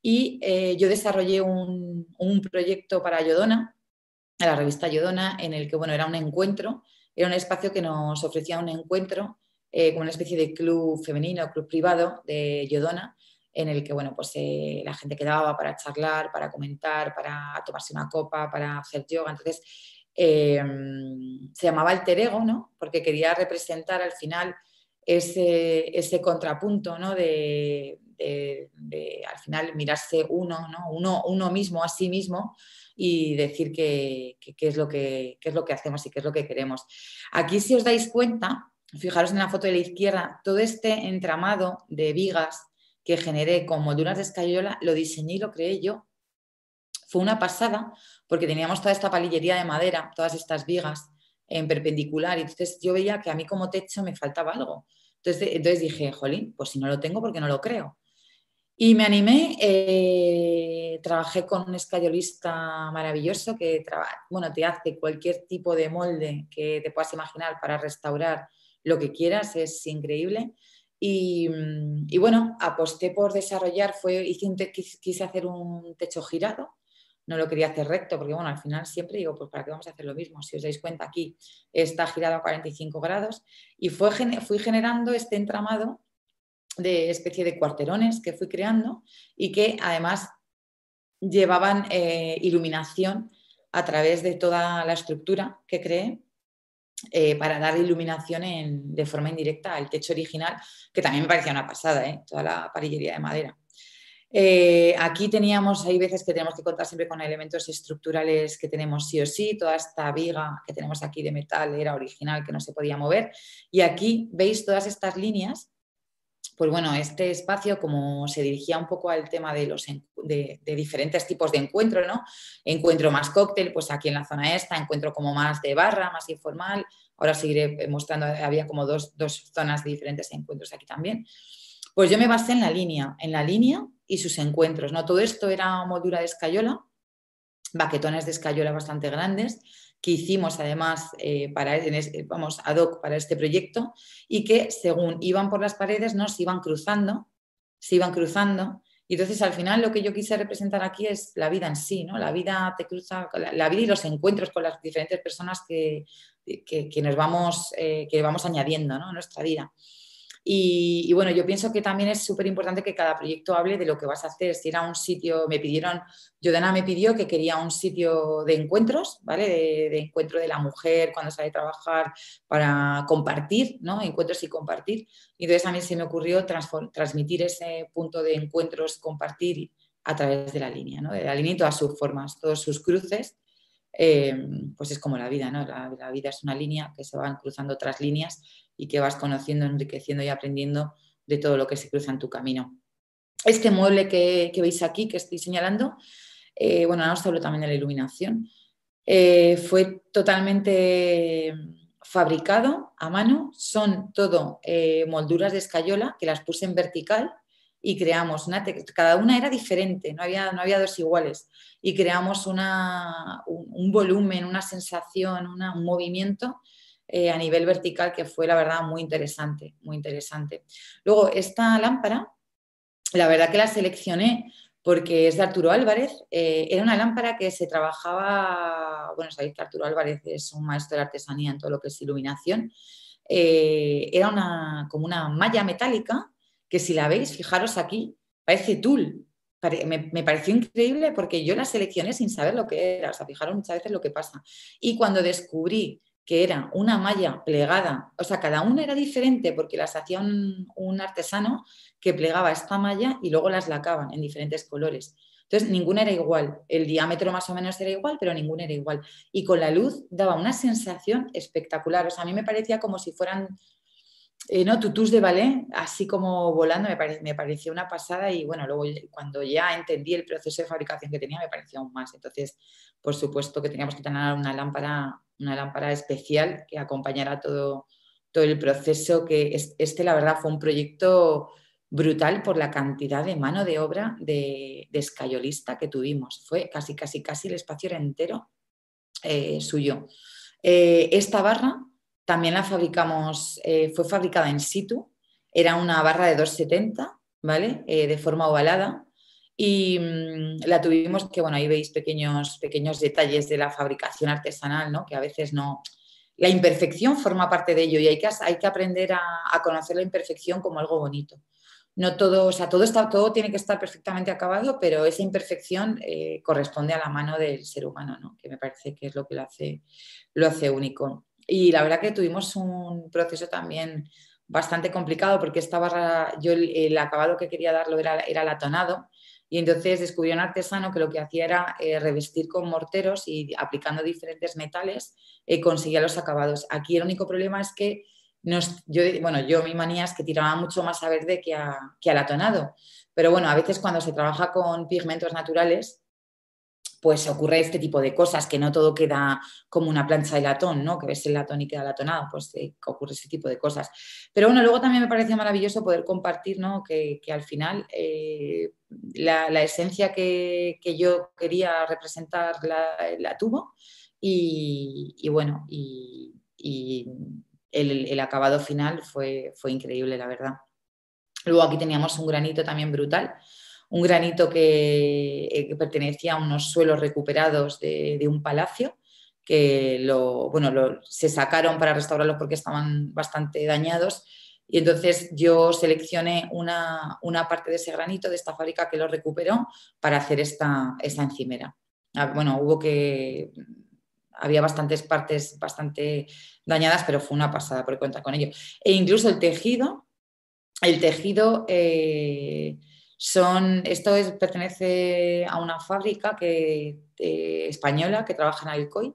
y yo desarrollé un proyecto para Ayodona a la revista Yodona, en el que, bueno, era un encuentro, era un espacio que nos ofrecía un encuentro, como una especie de club femenino, club privado de Yodona, en el que, bueno, pues la gente quedaba para charlar, para comentar, para tomarse una copa, para hacer yoga. Entonces, se llamaba Alter Ego, ¿no? Porque quería representar al final ese contrapunto, ¿no? Al final mirarse uno, ¿no? Uno mismo a sí mismo y decir qué es lo que hacemos y qué es lo que queremos. Aquí, si os dais cuenta, fijaros en la foto de la izquierda, todo este entramado de vigas que generé con molduras de escayola, lo diseñé y lo creé yo. Fue una pasada porque teníamos toda esta palillería de madera, todas estas vigas en perpendicular, y entonces yo veía que a mí como techo me faltaba algo. Entonces dije, jolín, pues si no lo tengo, ¿por qué no lo creo? Y me animé, trabajé con un escayolista maravilloso que bueno, te hace cualquier tipo de molde que te puedas imaginar para restaurar lo que quieras, es increíble. Y bueno, aposté por desarrollar, quise hacer un techo girado, no lo quería hacer recto, porque bueno, al final siempre digo, pues ¿para qué vamos a hacer lo mismo? Si os dais cuenta, aquí está girado a 45 grados y fui generando este entramado de especie de cuarterones que fui creando y que además llevaban iluminación a través de toda la estructura que creé para dar iluminación de forma indirecta al techo original, que también me parecía una pasada, toda la parillería de madera. Aquí hay veces que tenemos que contar siempre con elementos estructurales que tenemos sí o sí. Toda esta viga que tenemos aquí de metal era original, que no se podía mover. Y aquí veis todas estas líneas. Pues bueno, este espacio, como se dirigía un poco al tema de diferentes tipos de encuentro, ¿no? Encuentro más cóctel, pues aquí en la zona esta, encuentro como más de barra, más informal. Ahora seguiré mostrando, había como dos zonas de diferentes encuentros aquí también. Pues yo me basé en la línea y sus encuentros, ¿no? Todo esto era moldura de escayola, baquetones de escayola bastante grandes, que hicimos además ad hoc para este proyecto y que según iban por las paredes se iban cruzando y entonces al final lo que yo quise representar aquí es la vida en sí, ¿no? La vida te cruza, la vida y los encuentros con las diferentes personas que que vamos añadiendo, ¿no? A nuestra vida. Y bueno, yo pienso que también es súper importante que cada proyecto hable de lo que vas a hacer. Si era un sitio, Yodona me pidió que quería un sitio de encuentros, ¿vale? De encuentro de la mujer cuando sale a trabajar para compartir, ¿no? Encuentros y compartir. Y entonces a mí se me ocurrió transmitir ese punto de encuentros, compartir a través de la línea, ¿no? De la línea y todas sus formas, todos sus cruces. Pues es como la vida, ¿no? La vida es una línea que se van cruzando otras líneas y que vas conociendo, enriqueciendo y aprendiendo de todo lo que se cruza en tu camino. Este mueble que veis aquí, que estoy señalando, bueno, ahora os hablo también de la iluminación, fue totalmente fabricado a mano, son todo molduras de escayola que las puse en vertical y creamos cada una era diferente, no había dos iguales y creamos un volumen, una sensación, un movimiento a nivel vertical que fue la verdad muy interesante, muy interesante. Luego esta lámpara, la verdad que la seleccioné porque es de Arturo Álvarez, era una lámpara que se trabajaba, bueno, sabéis que Arturo Álvarez es un maestro de artesanía en todo lo que es iluminación, era como una malla metálica que si la veis, fijaros aquí, parece tul. Me pareció increíble porque yo la seleccioné sin saber lo que era, o sea, fijaros muchas veces lo que pasa. Y cuando descubrí que era una malla plegada, o sea, cada una era diferente porque las hacía un artesano que plegaba esta malla y luego las lacaban en diferentes colores. Entonces, ninguna era igual. El diámetro más o menos era igual, pero ninguna era igual. Y con la luz daba una sensación espectacular. O sea, a mí me parecía como si fueran no, tutús de ballet, así como volando, me pareció una pasada y bueno, luego cuando ya entendí el proceso de fabricación que tenía me pareció aún más. Entonces, por supuesto que teníamos que tener una lámpara especial que acompañara todo el proceso, que la verdad fue un proyecto brutal por la cantidad de mano de obra de escayolista que tuvimos. Fue casi el espacio era entero suyo. Esta barra también la fabricamos, fue fabricada in situ, era una barra de 2,70, ¿vale? De forma ovalada y la tuvimos que, bueno, ahí veis pequeños detalles de la fabricación artesanal, ¿no? Que a veces no... La imperfección forma parte de ello y hay que aprender a conocer la imperfección como algo bonito. No todo, o sea, todo tiene que estar perfectamente acabado, pero esa imperfección corresponde a la mano del ser humano, ¿no? Que me parece que es lo que lo hace único. Y la verdad que tuvimos un proceso también bastante complicado porque yo el acabado que quería darlo era el atonado y entonces descubrí un artesano que lo que hacía era revestir con morteros y aplicando diferentes metales conseguía los acabados. Aquí el único problema es que mi manía es que tiraba mucho más a verde que al atonado. Pero bueno, a veces cuando se trabaja con pigmentos naturales, pues ocurre este tipo de cosas, que no todo queda como una plancha de latón, ¿no? Que ves el latón y queda latonado, pues ocurre ese tipo de cosas. Pero bueno, luego también me parece maravilloso poder compartir, ¿no? Que al final la esencia que yo quería representar la tuvo y bueno, y el acabado final fue increíble, la verdad. Luego aquí teníamos un granito también brutal, un granito que pertenecía a unos suelos recuperados de un palacio que se sacaron para restaurarlos porque estaban bastante dañados y entonces yo seleccioné una parte de ese granito de esta fábrica que lo recuperó para hacer esta encimera. Bueno, había bastantes partes bastante dañadas, pero fue una pasada por cuenta con ello. E incluso el tejido pertenece a una fábrica española que trabaja en Alcoy,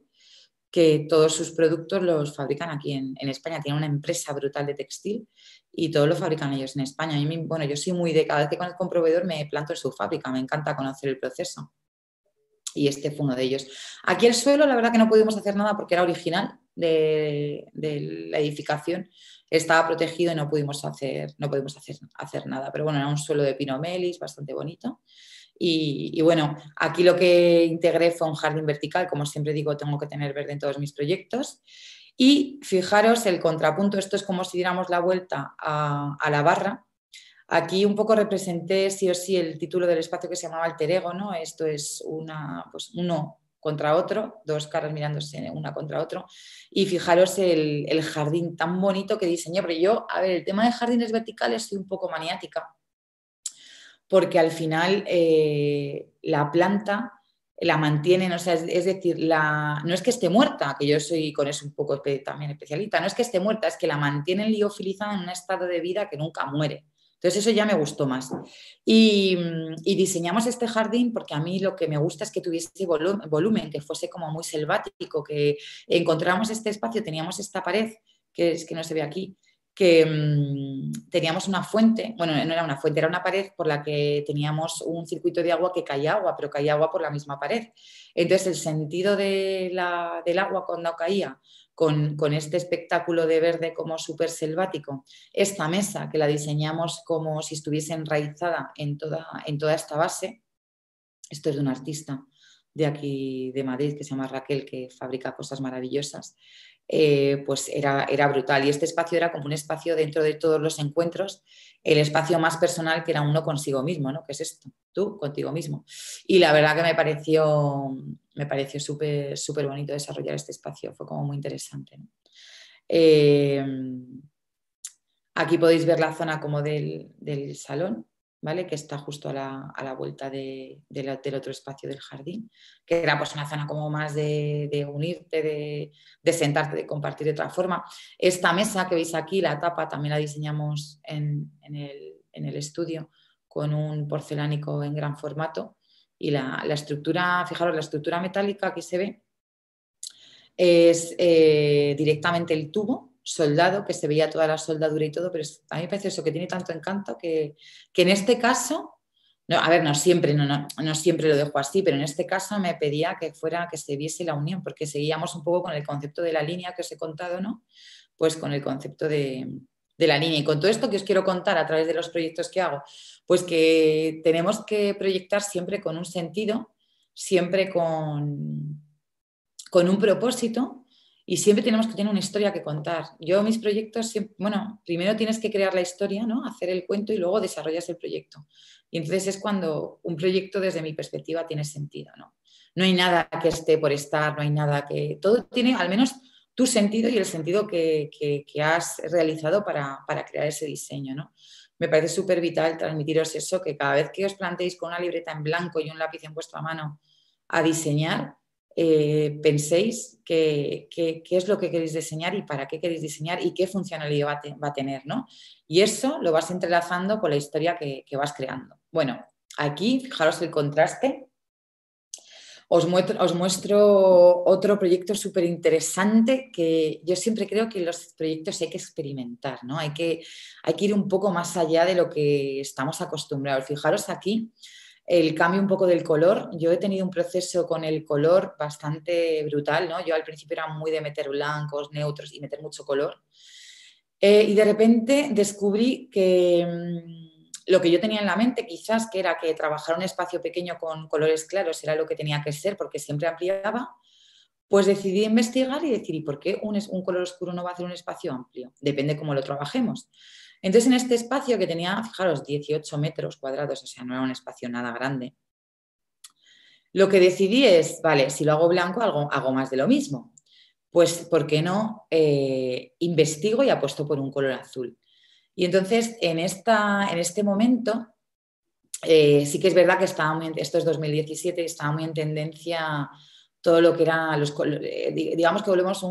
que todos sus productos los fabrican aquí en España. Tiene una empresa brutal de textil y todos lo fabrican ellos en España. Bueno, yo soy cada vez que conozco un proveedor me planto en su fábrica, me encanta conocer el proceso. Y este fue uno de ellos. Aquí el suelo, la verdad que no pudimos hacer nada porque era original de la edificación, estaba protegido y no pudimos hacer nada. Pero bueno, era un suelo de pinomelis bastante bonito. Y bueno, aquí lo que integré fue un jardín vertical, como siempre digo, tengo que tener verde en todos mis proyectos. Y fijaros el contrapunto, esto es como si diéramos la vuelta a la barra. Aquí un poco representé sí o sí el título del espacio que se llamaba Alter Ego, ¿no? Esto es uno contra otro, dos caras mirándose una contra otro. Y fijaros el jardín tan bonito que diseñé. Pero yo, a ver, el tema de jardines verticales soy un poco maniática, porque al final la planta la mantienen, o sea, es decir, no es que esté muerta, que yo soy con eso un poco también especialista, no es que esté muerta, es que la mantienen liofilizada en un estado de vida que nunca muere. Entonces eso ya me gustó más. Y diseñamos este jardín porque a mí lo que me gusta es que tuviese volumen, que fuese como muy selvático, que encontramos este espacio, teníamos esta pared, que es que no se ve aquí, que teníamos una fuente, bueno, no era una fuente, era una pared por la que teníamos un circuito de agua que caía agua, pero caía agua por la misma pared. Entonces el sentido del agua cuando caía con este espectáculo de verde como súper selvático, esta mesa que la diseñamos como si estuviese enraizada en toda esta base, esto es de un artista de aquí de Madrid que se llama Raquel, que fabrica cosas maravillosas, pues era brutal. Y este espacio era como un espacio dentro de todos los encuentros, el espacio más personal que era uno consigo mismo, ¿no? ¿Qué es esto? Tú contigo mismo. Y la verdad que me pareció súper súper bonito desarrollar este espacio, fue como muy interesante, ¿no? Aquí podéis ver la zona como del salón, ¿vale? Que está justo a la vuelta del otro espacio del jardín, que era pues una zona como más de unirte, de sentarte, de compartir de otra forma. Esta mesa que veis aquí, la tapa, también la diseñamos en el estudio con un porcelánico en gran formato y la estructura, fijaros, la estructura metálica que se ve es directamente el tubo soldado, que se veía toda la soldadura y todo, pero a mí me parece eso, que tiene tanto encanto que en este caso, no, a ver, no siempre lo dejo así, pero en este caso me pedía que se viese la unión, porque seguíamos un poco con el concepto de la línea que os he contado, ¿no? Pues con el concepto de la línea. Y con todo esto que os quiero contar a través de los proyectos que hago, pues que tenemos que proyectar siempre con un sentido, siempre con un propósito Y siempre tenemos que tener una historia que contar. Yo mis proyectos, bueno, primero tienes que crear la historia, ¿no? Hacer el cuento y luego desarrollas el proyecto. Y entonces es cuando un proyecto desde mi perspectiva tiene sentido, ¿no? No hay nada que esté por estar, no hay nada que... Todo tiene al menos tu sentido y el sentido que has realizado para crear ese diseño, ¿no? Me parece súper vital transmitiros eso, que cada vez que os planteéis con una libreta en blanco y un lápiz en vuestra mano a diseñar, penséis qué es lo que queréis diseñar y para qué queréis diseñar y qué funcionalidad va a tener, ¿no? Y eso lo vas entrelazando con la historia que vas creando. Bueno, aquí fijaros el contraste. Os muestro otro proyecto súper interesante que yo siempre creo que los proyectos hay que experimentar, ¿no? Hay que ir un poco más allá de lo que estamos acostumbrados. Fijaros aquí el cambio un poco del color. Yo he tenido un proceso con el color bastante brutal, ¿no? Yo al principio era muy de meter blancos, neutros y meter mucho color. Y de repente descubrí que lo que yo tenía en la mente quizás que era que trabajar un espacio pequeño con colores claros era lo que tenía que ser porque siempre ampliaba, pues decidí investigar y decir, ¿y por qué un color oscuro no va a hacer un espacio amplio? Depende cómo lo trabajemos. Entonces, en este espacio que tenía, fijaros, 18 metros cuadrados, o sea, no era un espacio nada grande, lo que decidí es, vale, si lo hago blanco, hago más de lo mismo. Pues, ¿por qué no investigo y apuesto por un color azul? Y entonces, en este momento, sí que es verdad que esto es 2017 y estaba muy en tendencia todo lo que era digamos que volvimos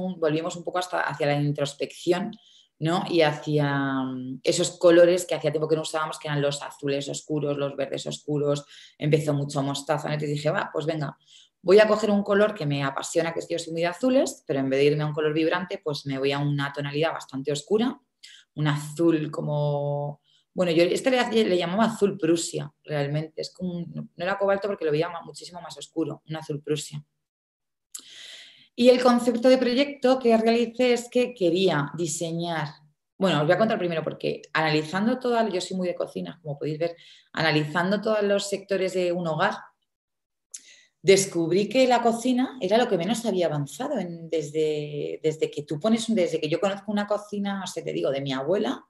un poco hacia la introspección, ¿no? Y hacia esos colores que hacía tiempo que no usábamos, que eran los azules oscuros, los verdes oscuros, empezó mucho mostaza, ¿no? Entonces dije, va, pues venga, voy a coger un color que me apasiona, que es que yo soy muy de azules, pero en vez de irme a un color vibrante, pues me voy a una tonalidad bastante oscura, un azul como... Bueno, yo le llamaba azul Prusia, realmente. Es como no era cobalto porque lo veía muchísimo más oscuro, un azul Prusia. Y el concepto de proyecto que realicé es que quería diseñar. Bueno, os voy a contar primero porque analizando yo soy muy de cocina, como podéis ver, analizando todos los sectores de un hogar, descubrí que la cocina era lo que menos había avanzado desde que yo conozco una cocina, o sea, te digo, de mi abuela,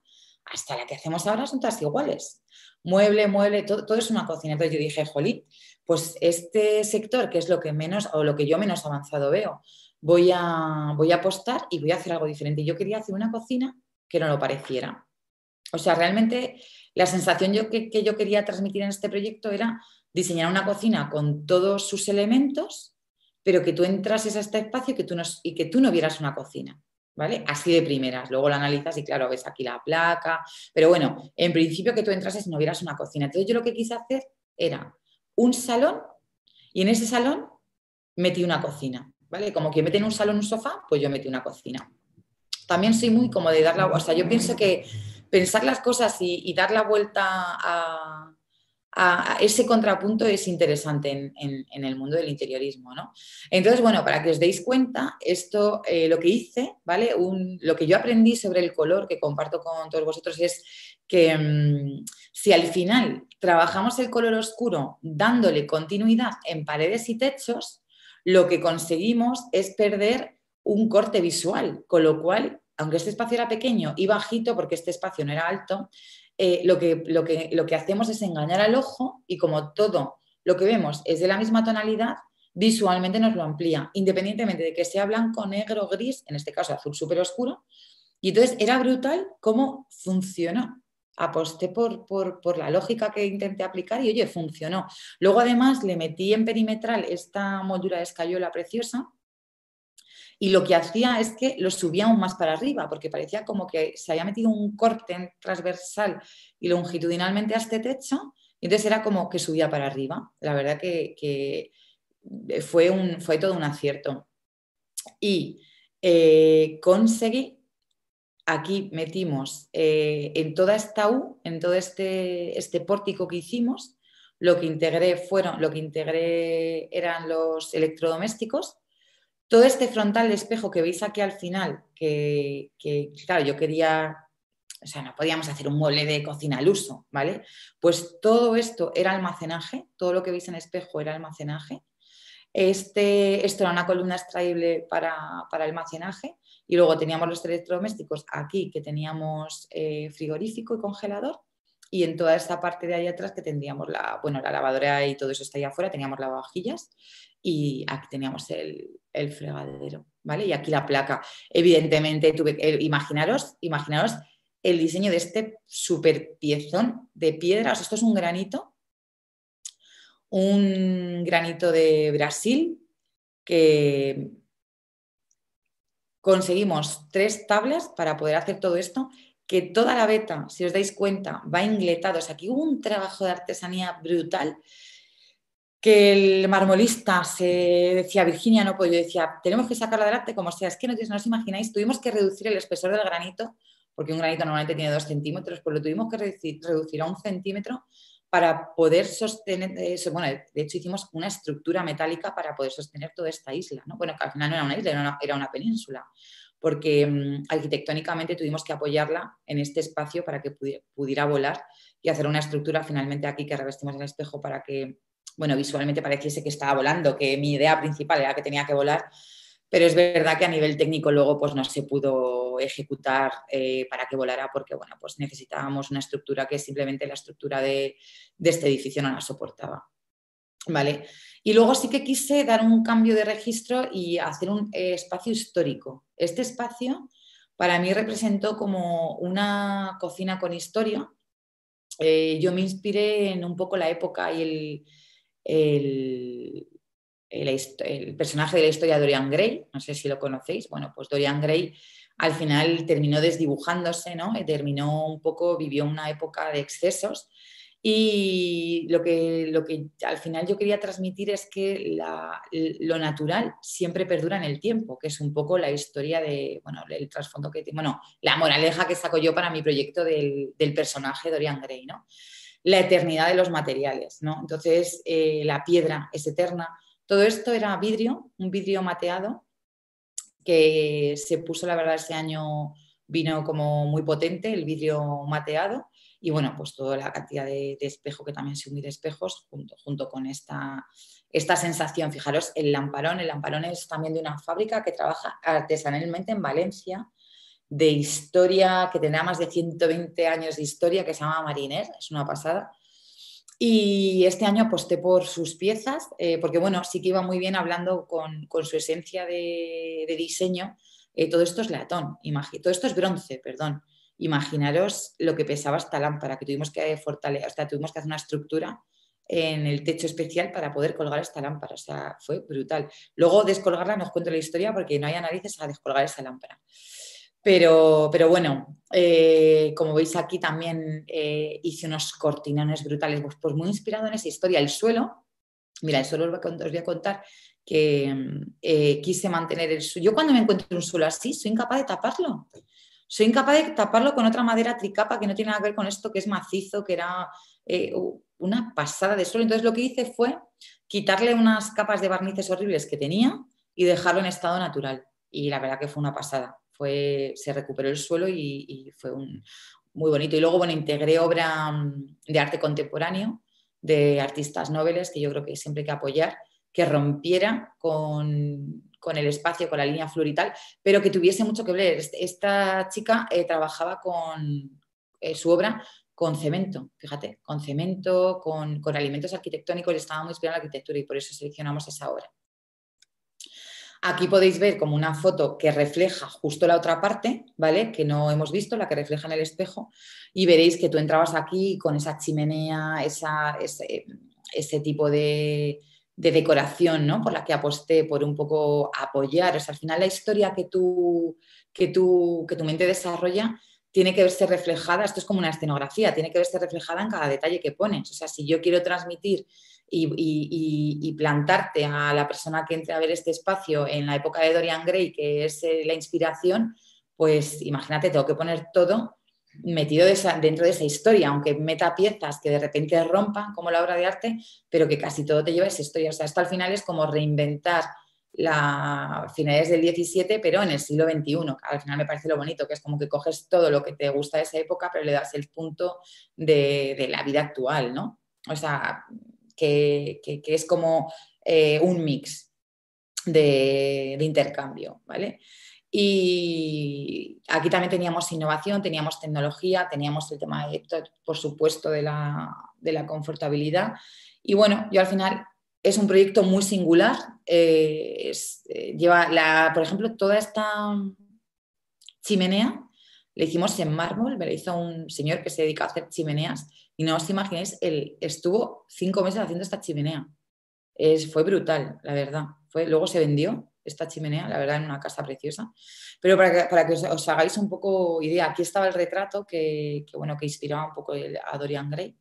hasta la que hacemos ahora son todas iguales. Mueble, todo es una cocina. Entonces yo dije, jolín, pues este sector, que es lo que menos, o lo que yo menos avanzado veo, voy a apostar y voy a hacer algo diferente. Yo quería hacer una cocina que no lo pareciera. O sea, realmente la sensación que yo quería transmitir en este proyecto era diseñar una cocina con todos sus elementos, pero que tú entrases a este espacio y que tú no vieras una cocina, ¿vale? Así de primeras. Luego lo analizas y claro, ves aquí la placa, pero bueno, en principio que tú entrases y no vieras una cocina. Entonces yo lo que quise hacer era un salón y en ese salón metí una cocina, ¿vale? Como que meten un salón un sofá, pues yo metí una cocina. También soy muy como de dar o sea, yo pienso que pensar las cosas y dar la vuelta a ese contrapunto es interesante en el mundo del interiorismo, ¿no? Entonces, bueno, para que os deis cuenta, esto lo que hice, ¿vale? Lo que yo aprendí sobre el color que comparto con todos vosotros es que si al final trabajamos el color oscuro dándole continuidad en paredes y techos, lo que conseguimos es perder un corte visual, con lo cual, aunque este espacio era pequeño y bajito, porque este espacio no era alto, lo que hacemos es engañar al ojo y como todo lo que vemos es de la misma tonalidad, visualmente nos lo amplía, independientemente de que sea blanco, negro, gris, en este caso azul súper oscuro. Y entonces era brutal cómo funcionó. Aposté por la lógica que intenté aplicar y oye, funcionó. Luego además le metí en perimetral esta moldura de escayola preciosa y lo que hacía es que lo subía aún más para arriba, porque parecía como que se había metido un corte transversal y longitudinalmente a este techo, y entonces era como que subía para arriba. La verdad que fue todo un acierto. Y conseguí, aquí metimos en toda esta U, en todo este pórtico que hicimos, lo que integré eran los electrodomésticos. Todo este frontal de espejo que veis aquí al final, que claro, yo quería, o sea, no podíamos hacer un mueble de cocina al uso, ¿vale? Pues todo esto era almacenaje, todo lo que veis en espejo era almacenaje. Esto era una columna extraíble para almacenaje y luego teníamos los electrodomésticos aquí que teníamos frigorífico y congelador y en toda esta parte de ahí atrás que tendríamos la lavadora y todo eso está ahí afuera, teníamos lavavajillas y aquí teníamos el fregadero, ¿vale? Y aquí la placa. Evidentemente, imaginaros el diseño de este super piezón de piedra. O sea, esto es un granito de Brasil que conseguimos 3 tablas para poder hacer todo esto, que toda la veta, si os dais cuenta, va ingletado. O sea, aquí hubo un trabajo de artesanía brutal que el marmolista se decía, Virginia, no puedo, yo decía, tenemos que sacarla adelante como sea, es que no os imagináis, tuvimos que reducir el espesor del granito, porque un granito normalmente tiene 2 centímetros, pues lo tuvimos que reducir a 1 centímetro para poder sostener eso. Bueno, de hecho hicimos una estructura metálica para poder sostener toda esta isla, ¿no? Bueno, que al final no era una isla, era una península, porque arquitectónicamente tuvimos que apoyarla en este espacio para que pudiera volar y hacer una estructura finalmente aquí que revestimos el espejo para que, bueno, visualmente pareciese que estaba volando, que mi idea principal era que tenía que volar, pero es verdad que a nivel técnico luego pues no se pudo ejecutar para que volara porque, bueno, pues necesitábamos una estructura que simplemente la estructura de este edificio no la soportaba, ¿vale? Y luego sí que quise dar un cambio de registro y hacer un espacio histórico. Este espacio para mí representó como una cocina con historia. Yo me inspiré en un poco la época y el, el personaje de la historia de Dorian Gray, no sé si lo conocéis. Bueno, pues Dorian Gray al final terminó desdibujándose, ¿no? Terminó un poco, vivió una época de excesos y lo que al final yo quería transmitir es que lo natural siempre perdura en el tiempo, que es un poco la historia de, bueno, el trasfondo que, bueno, la moraleja que saco yo para mi proyecto del personaje Dorian Gray, ¿no? La eternidad de los materiales, ¿no? Entonces, la piedra es eterna. Todo esto era vidrio, un vidrio mateado que se puso, la verdad, ese año vino como muy potente, el vidrio mateado, y bueno, pues toda la cantidad de espejo, que también se de espejos, junto con esta sensación. Fijaros, el lamparón es también de una fábrica que trabaja artesanalmente en Valencia, de historia, que tendrá más de 120 años de historia, que se llama Mariner, es una pasada. Y este año aposté por sus piezas, porque bueno, sí que iba muy bien hablando con su esencia de diseño. Todo esto es latón, todo esto es bronce, perdón. Imaginaros lo que pesaba esta lámpara, que tuvimos que fortalecer, o sea, tuvimos que hacer una estructura en el techo especial para poder colgar esta lámpara. O sea, fue brutal. Luego descolgarla, no os cuento la historia porque no haya narices a descolgar esa lámpara. Pero bueno, como veis aquí también hice unos cortinones brutales, pues muy inspirado en esa historia. El suelo, mira, el suelo os voy a contar que quise mantener el suelo. Yo cuando me encuentro un suelo así, soy incapaz de taparlo. Soy incapaz de taparlo con otra madera tricapa que no tiene nada que ver con esto, que es macizo, que era una pasada de suelo. Entonces lo que hice fue quitarle unas capas de barnices horribles que tenía y dejarlo en estado natural. Y la verdad que fue una pasada. Se recuperó el suelo y fue muy bonito. Y luego, bueno, integré obra de arte contemporáneo de artistas nobles, que yo creo que siempre hay que apoyar, que rompiera con el espacio, con la línea florital, pero que tuviese mucho que ver. Esta chica trabajaba con su obra con cemento, fíjate, con cemento, con elementos arquitectónicos, y estaba muy inspirada en la arquitectura y por eso seleccionamos esa obra. Aquí podéis ver como una foto que refleja justo la otra parte, ¿vale? Que no hemos visto, la que refleja en el espejo, y veréis que tú entrabas aquí con esa chimenea, ese tipo de decoración, ¿no? Por la que aposté por un poco apoyar. O sea, al final la historia que tu mente desarrolla tiene que verse reflejada, esto es como una escenografía, tiene que verse reflejada en cada detalle que pones. O sea, si yo quiero transmitir y plantarte a la persona que entre a ver este espacio en la época de Dorian Gray, que es la inspiración, pues imagínate, tengo que poner todo metido dentro de esa historia, aunque meta piezas que de repente rompan como la obra de arte, pero que casi todo te lleva a esa historia. O sea, esto al final es como reinventar finales del 17, pero en el siglo XXI. Al final me parece lo bonito, que es como que coges todo lo que te gusta de esa época, pero le das el punto de la vida actual, ¿no? O sea, que es como un mix. de intercambio, ¿vale? Y aquí también teníamos innovación, teníamos tecnología, teníamos el tema, por supuesto, de la confortabilidad. Y bueno, yo al final es un proyecto muy singular. Por ejemplo, toda esta chimenea la hicimos en mármol, me la hizo un señor que se dedica a hacer chimeneas y no os imagináis, él estuvo 5 meses haciendo esta chimenea. Fue brutal, la verdad. Luego se vendió esta chimenea, la verdad, en una casa preciosa. Pero para que os hagáis un poco idea, aquí estaba el retrato que inspiraba un poco a Dorian Gray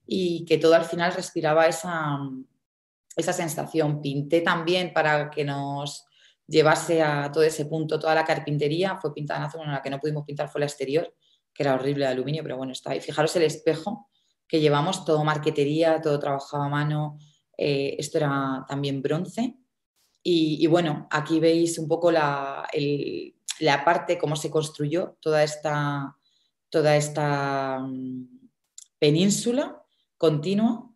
y que todo al final respiraba esa sensación. Pinté también para que nos llevase a todo ese punto, toda la carpintería fue pintada en azul, bueno, la que no pudimos pintar fue la exterior, que era horrible de aluminio, pero bueno, está ahí. Fijaros el espejo que llevamos, todo marquetería, todo trabajado a mano, esto era también bronce. Y bueno, aquí veis un poco la parte, cómo se construyó toda esta península continua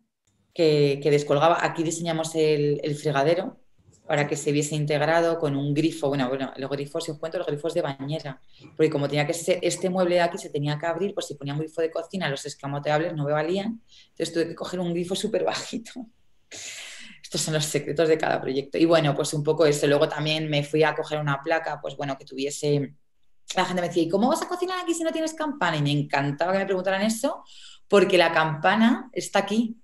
que descolgaba. Aquí diseñamos el fregadero para que se viese integrado con un grifo. Bueno, los grifos, si os cuento, los grifos de bañera. Porque como tenía que ser, este mueble de aquí se tenía que abrir, pues si ponía un grifo de cocina, los escamoteables no me valían. Entonces tuve que coger un grifo súper bajito. Estos son los secretos de cada proyecto. Y bueno, pues un poco eso. Luego también me fui a coger una placa, pues bueno, que tuviese... La gente me decía, ¿y cómo vas a cocinar aquí si no tienes campana? Y me encantaba que me preguntaran eso, porque la campana está aquí.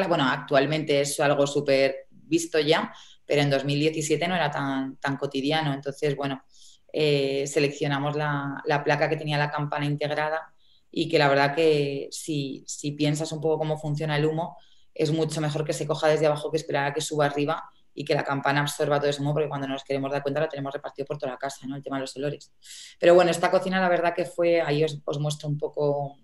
Bueno, actualmente es algo súper visto ya, pero en 2017 no era tan cotidiano. Entonces, bueno, seleccionamos la placa que tenía la campana integrada y que la verdad que si piensas un poco cómo funciona el humo, es mucho mejor que se coja desde abajo que esperar a que suba arriba y que la campana absorba todo ese humo, porque cuando nos queremos dar cuenta lo tenemos repartido por toda la casa, ¿no? El tema de los olores. Pero bueno, esta cocina la verdad que fue, ahí os muestro un poco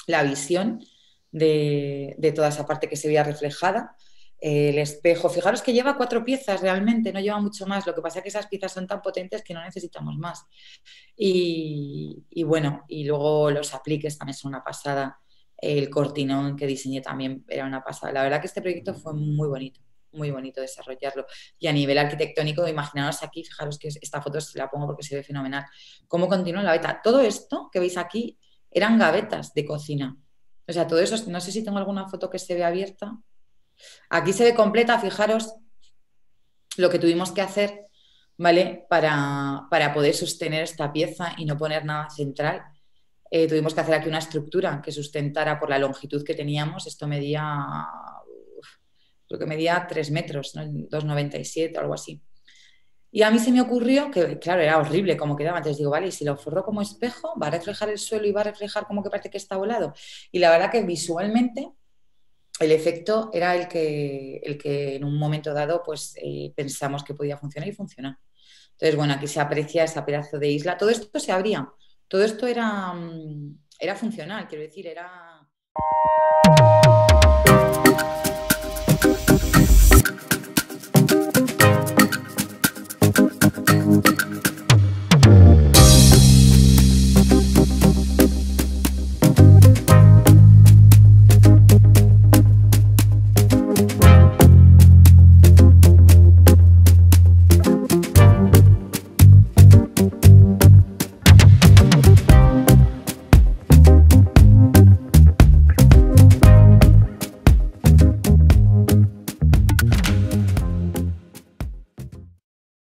la visión de toda esa parte que se veía reflejada. El espejo, fijaros que lleva 4 piezas realmente, no lleva mucho más, lo que pasa es que esas piezas son tan potentes que no necesitamos más. Y bueno, y luego los apliques también son una pasada, el cortinón que diseñé también era una pasada. La verdad que este proyecto fue muy bonito desarrollarlo. Y a nivel arquitectónico, imaginaos aquí, fijaros que esta foto se la pongo porque se ve fenomenal, cómo continúa la gaveta. Todo esto que veis aquí eran gavetas de cocina. O sea, todo eso, no sé si tengo alguna foto que se ve abierta. Aquí se ve completa, fijaros lo que tuvimos que hacer, ¿vale? Para poder sostener esta pieza y no poner nada central. Tuvimos que hacer aquí una estructura que sustentara por la longitud que teníamos. Esto creo que medía 3 metros, ¿no? 2,97 o algo así. Y a mí se me ocurrió que, claro, era horrible como quedaba. Entonces digo, vale, y si lo forro como espejo, va a reflejar el suelo y va a reflejar como que parece que está volado. Y la verdad que visualmente el efecto era el que en un momento dado pues pensamos que podía funcionar y funcionó. Entonces, bueno, aquí se aprecia ese pedazo de isla. Todo esto se abría, todo esto era funcional, quiero decir, era...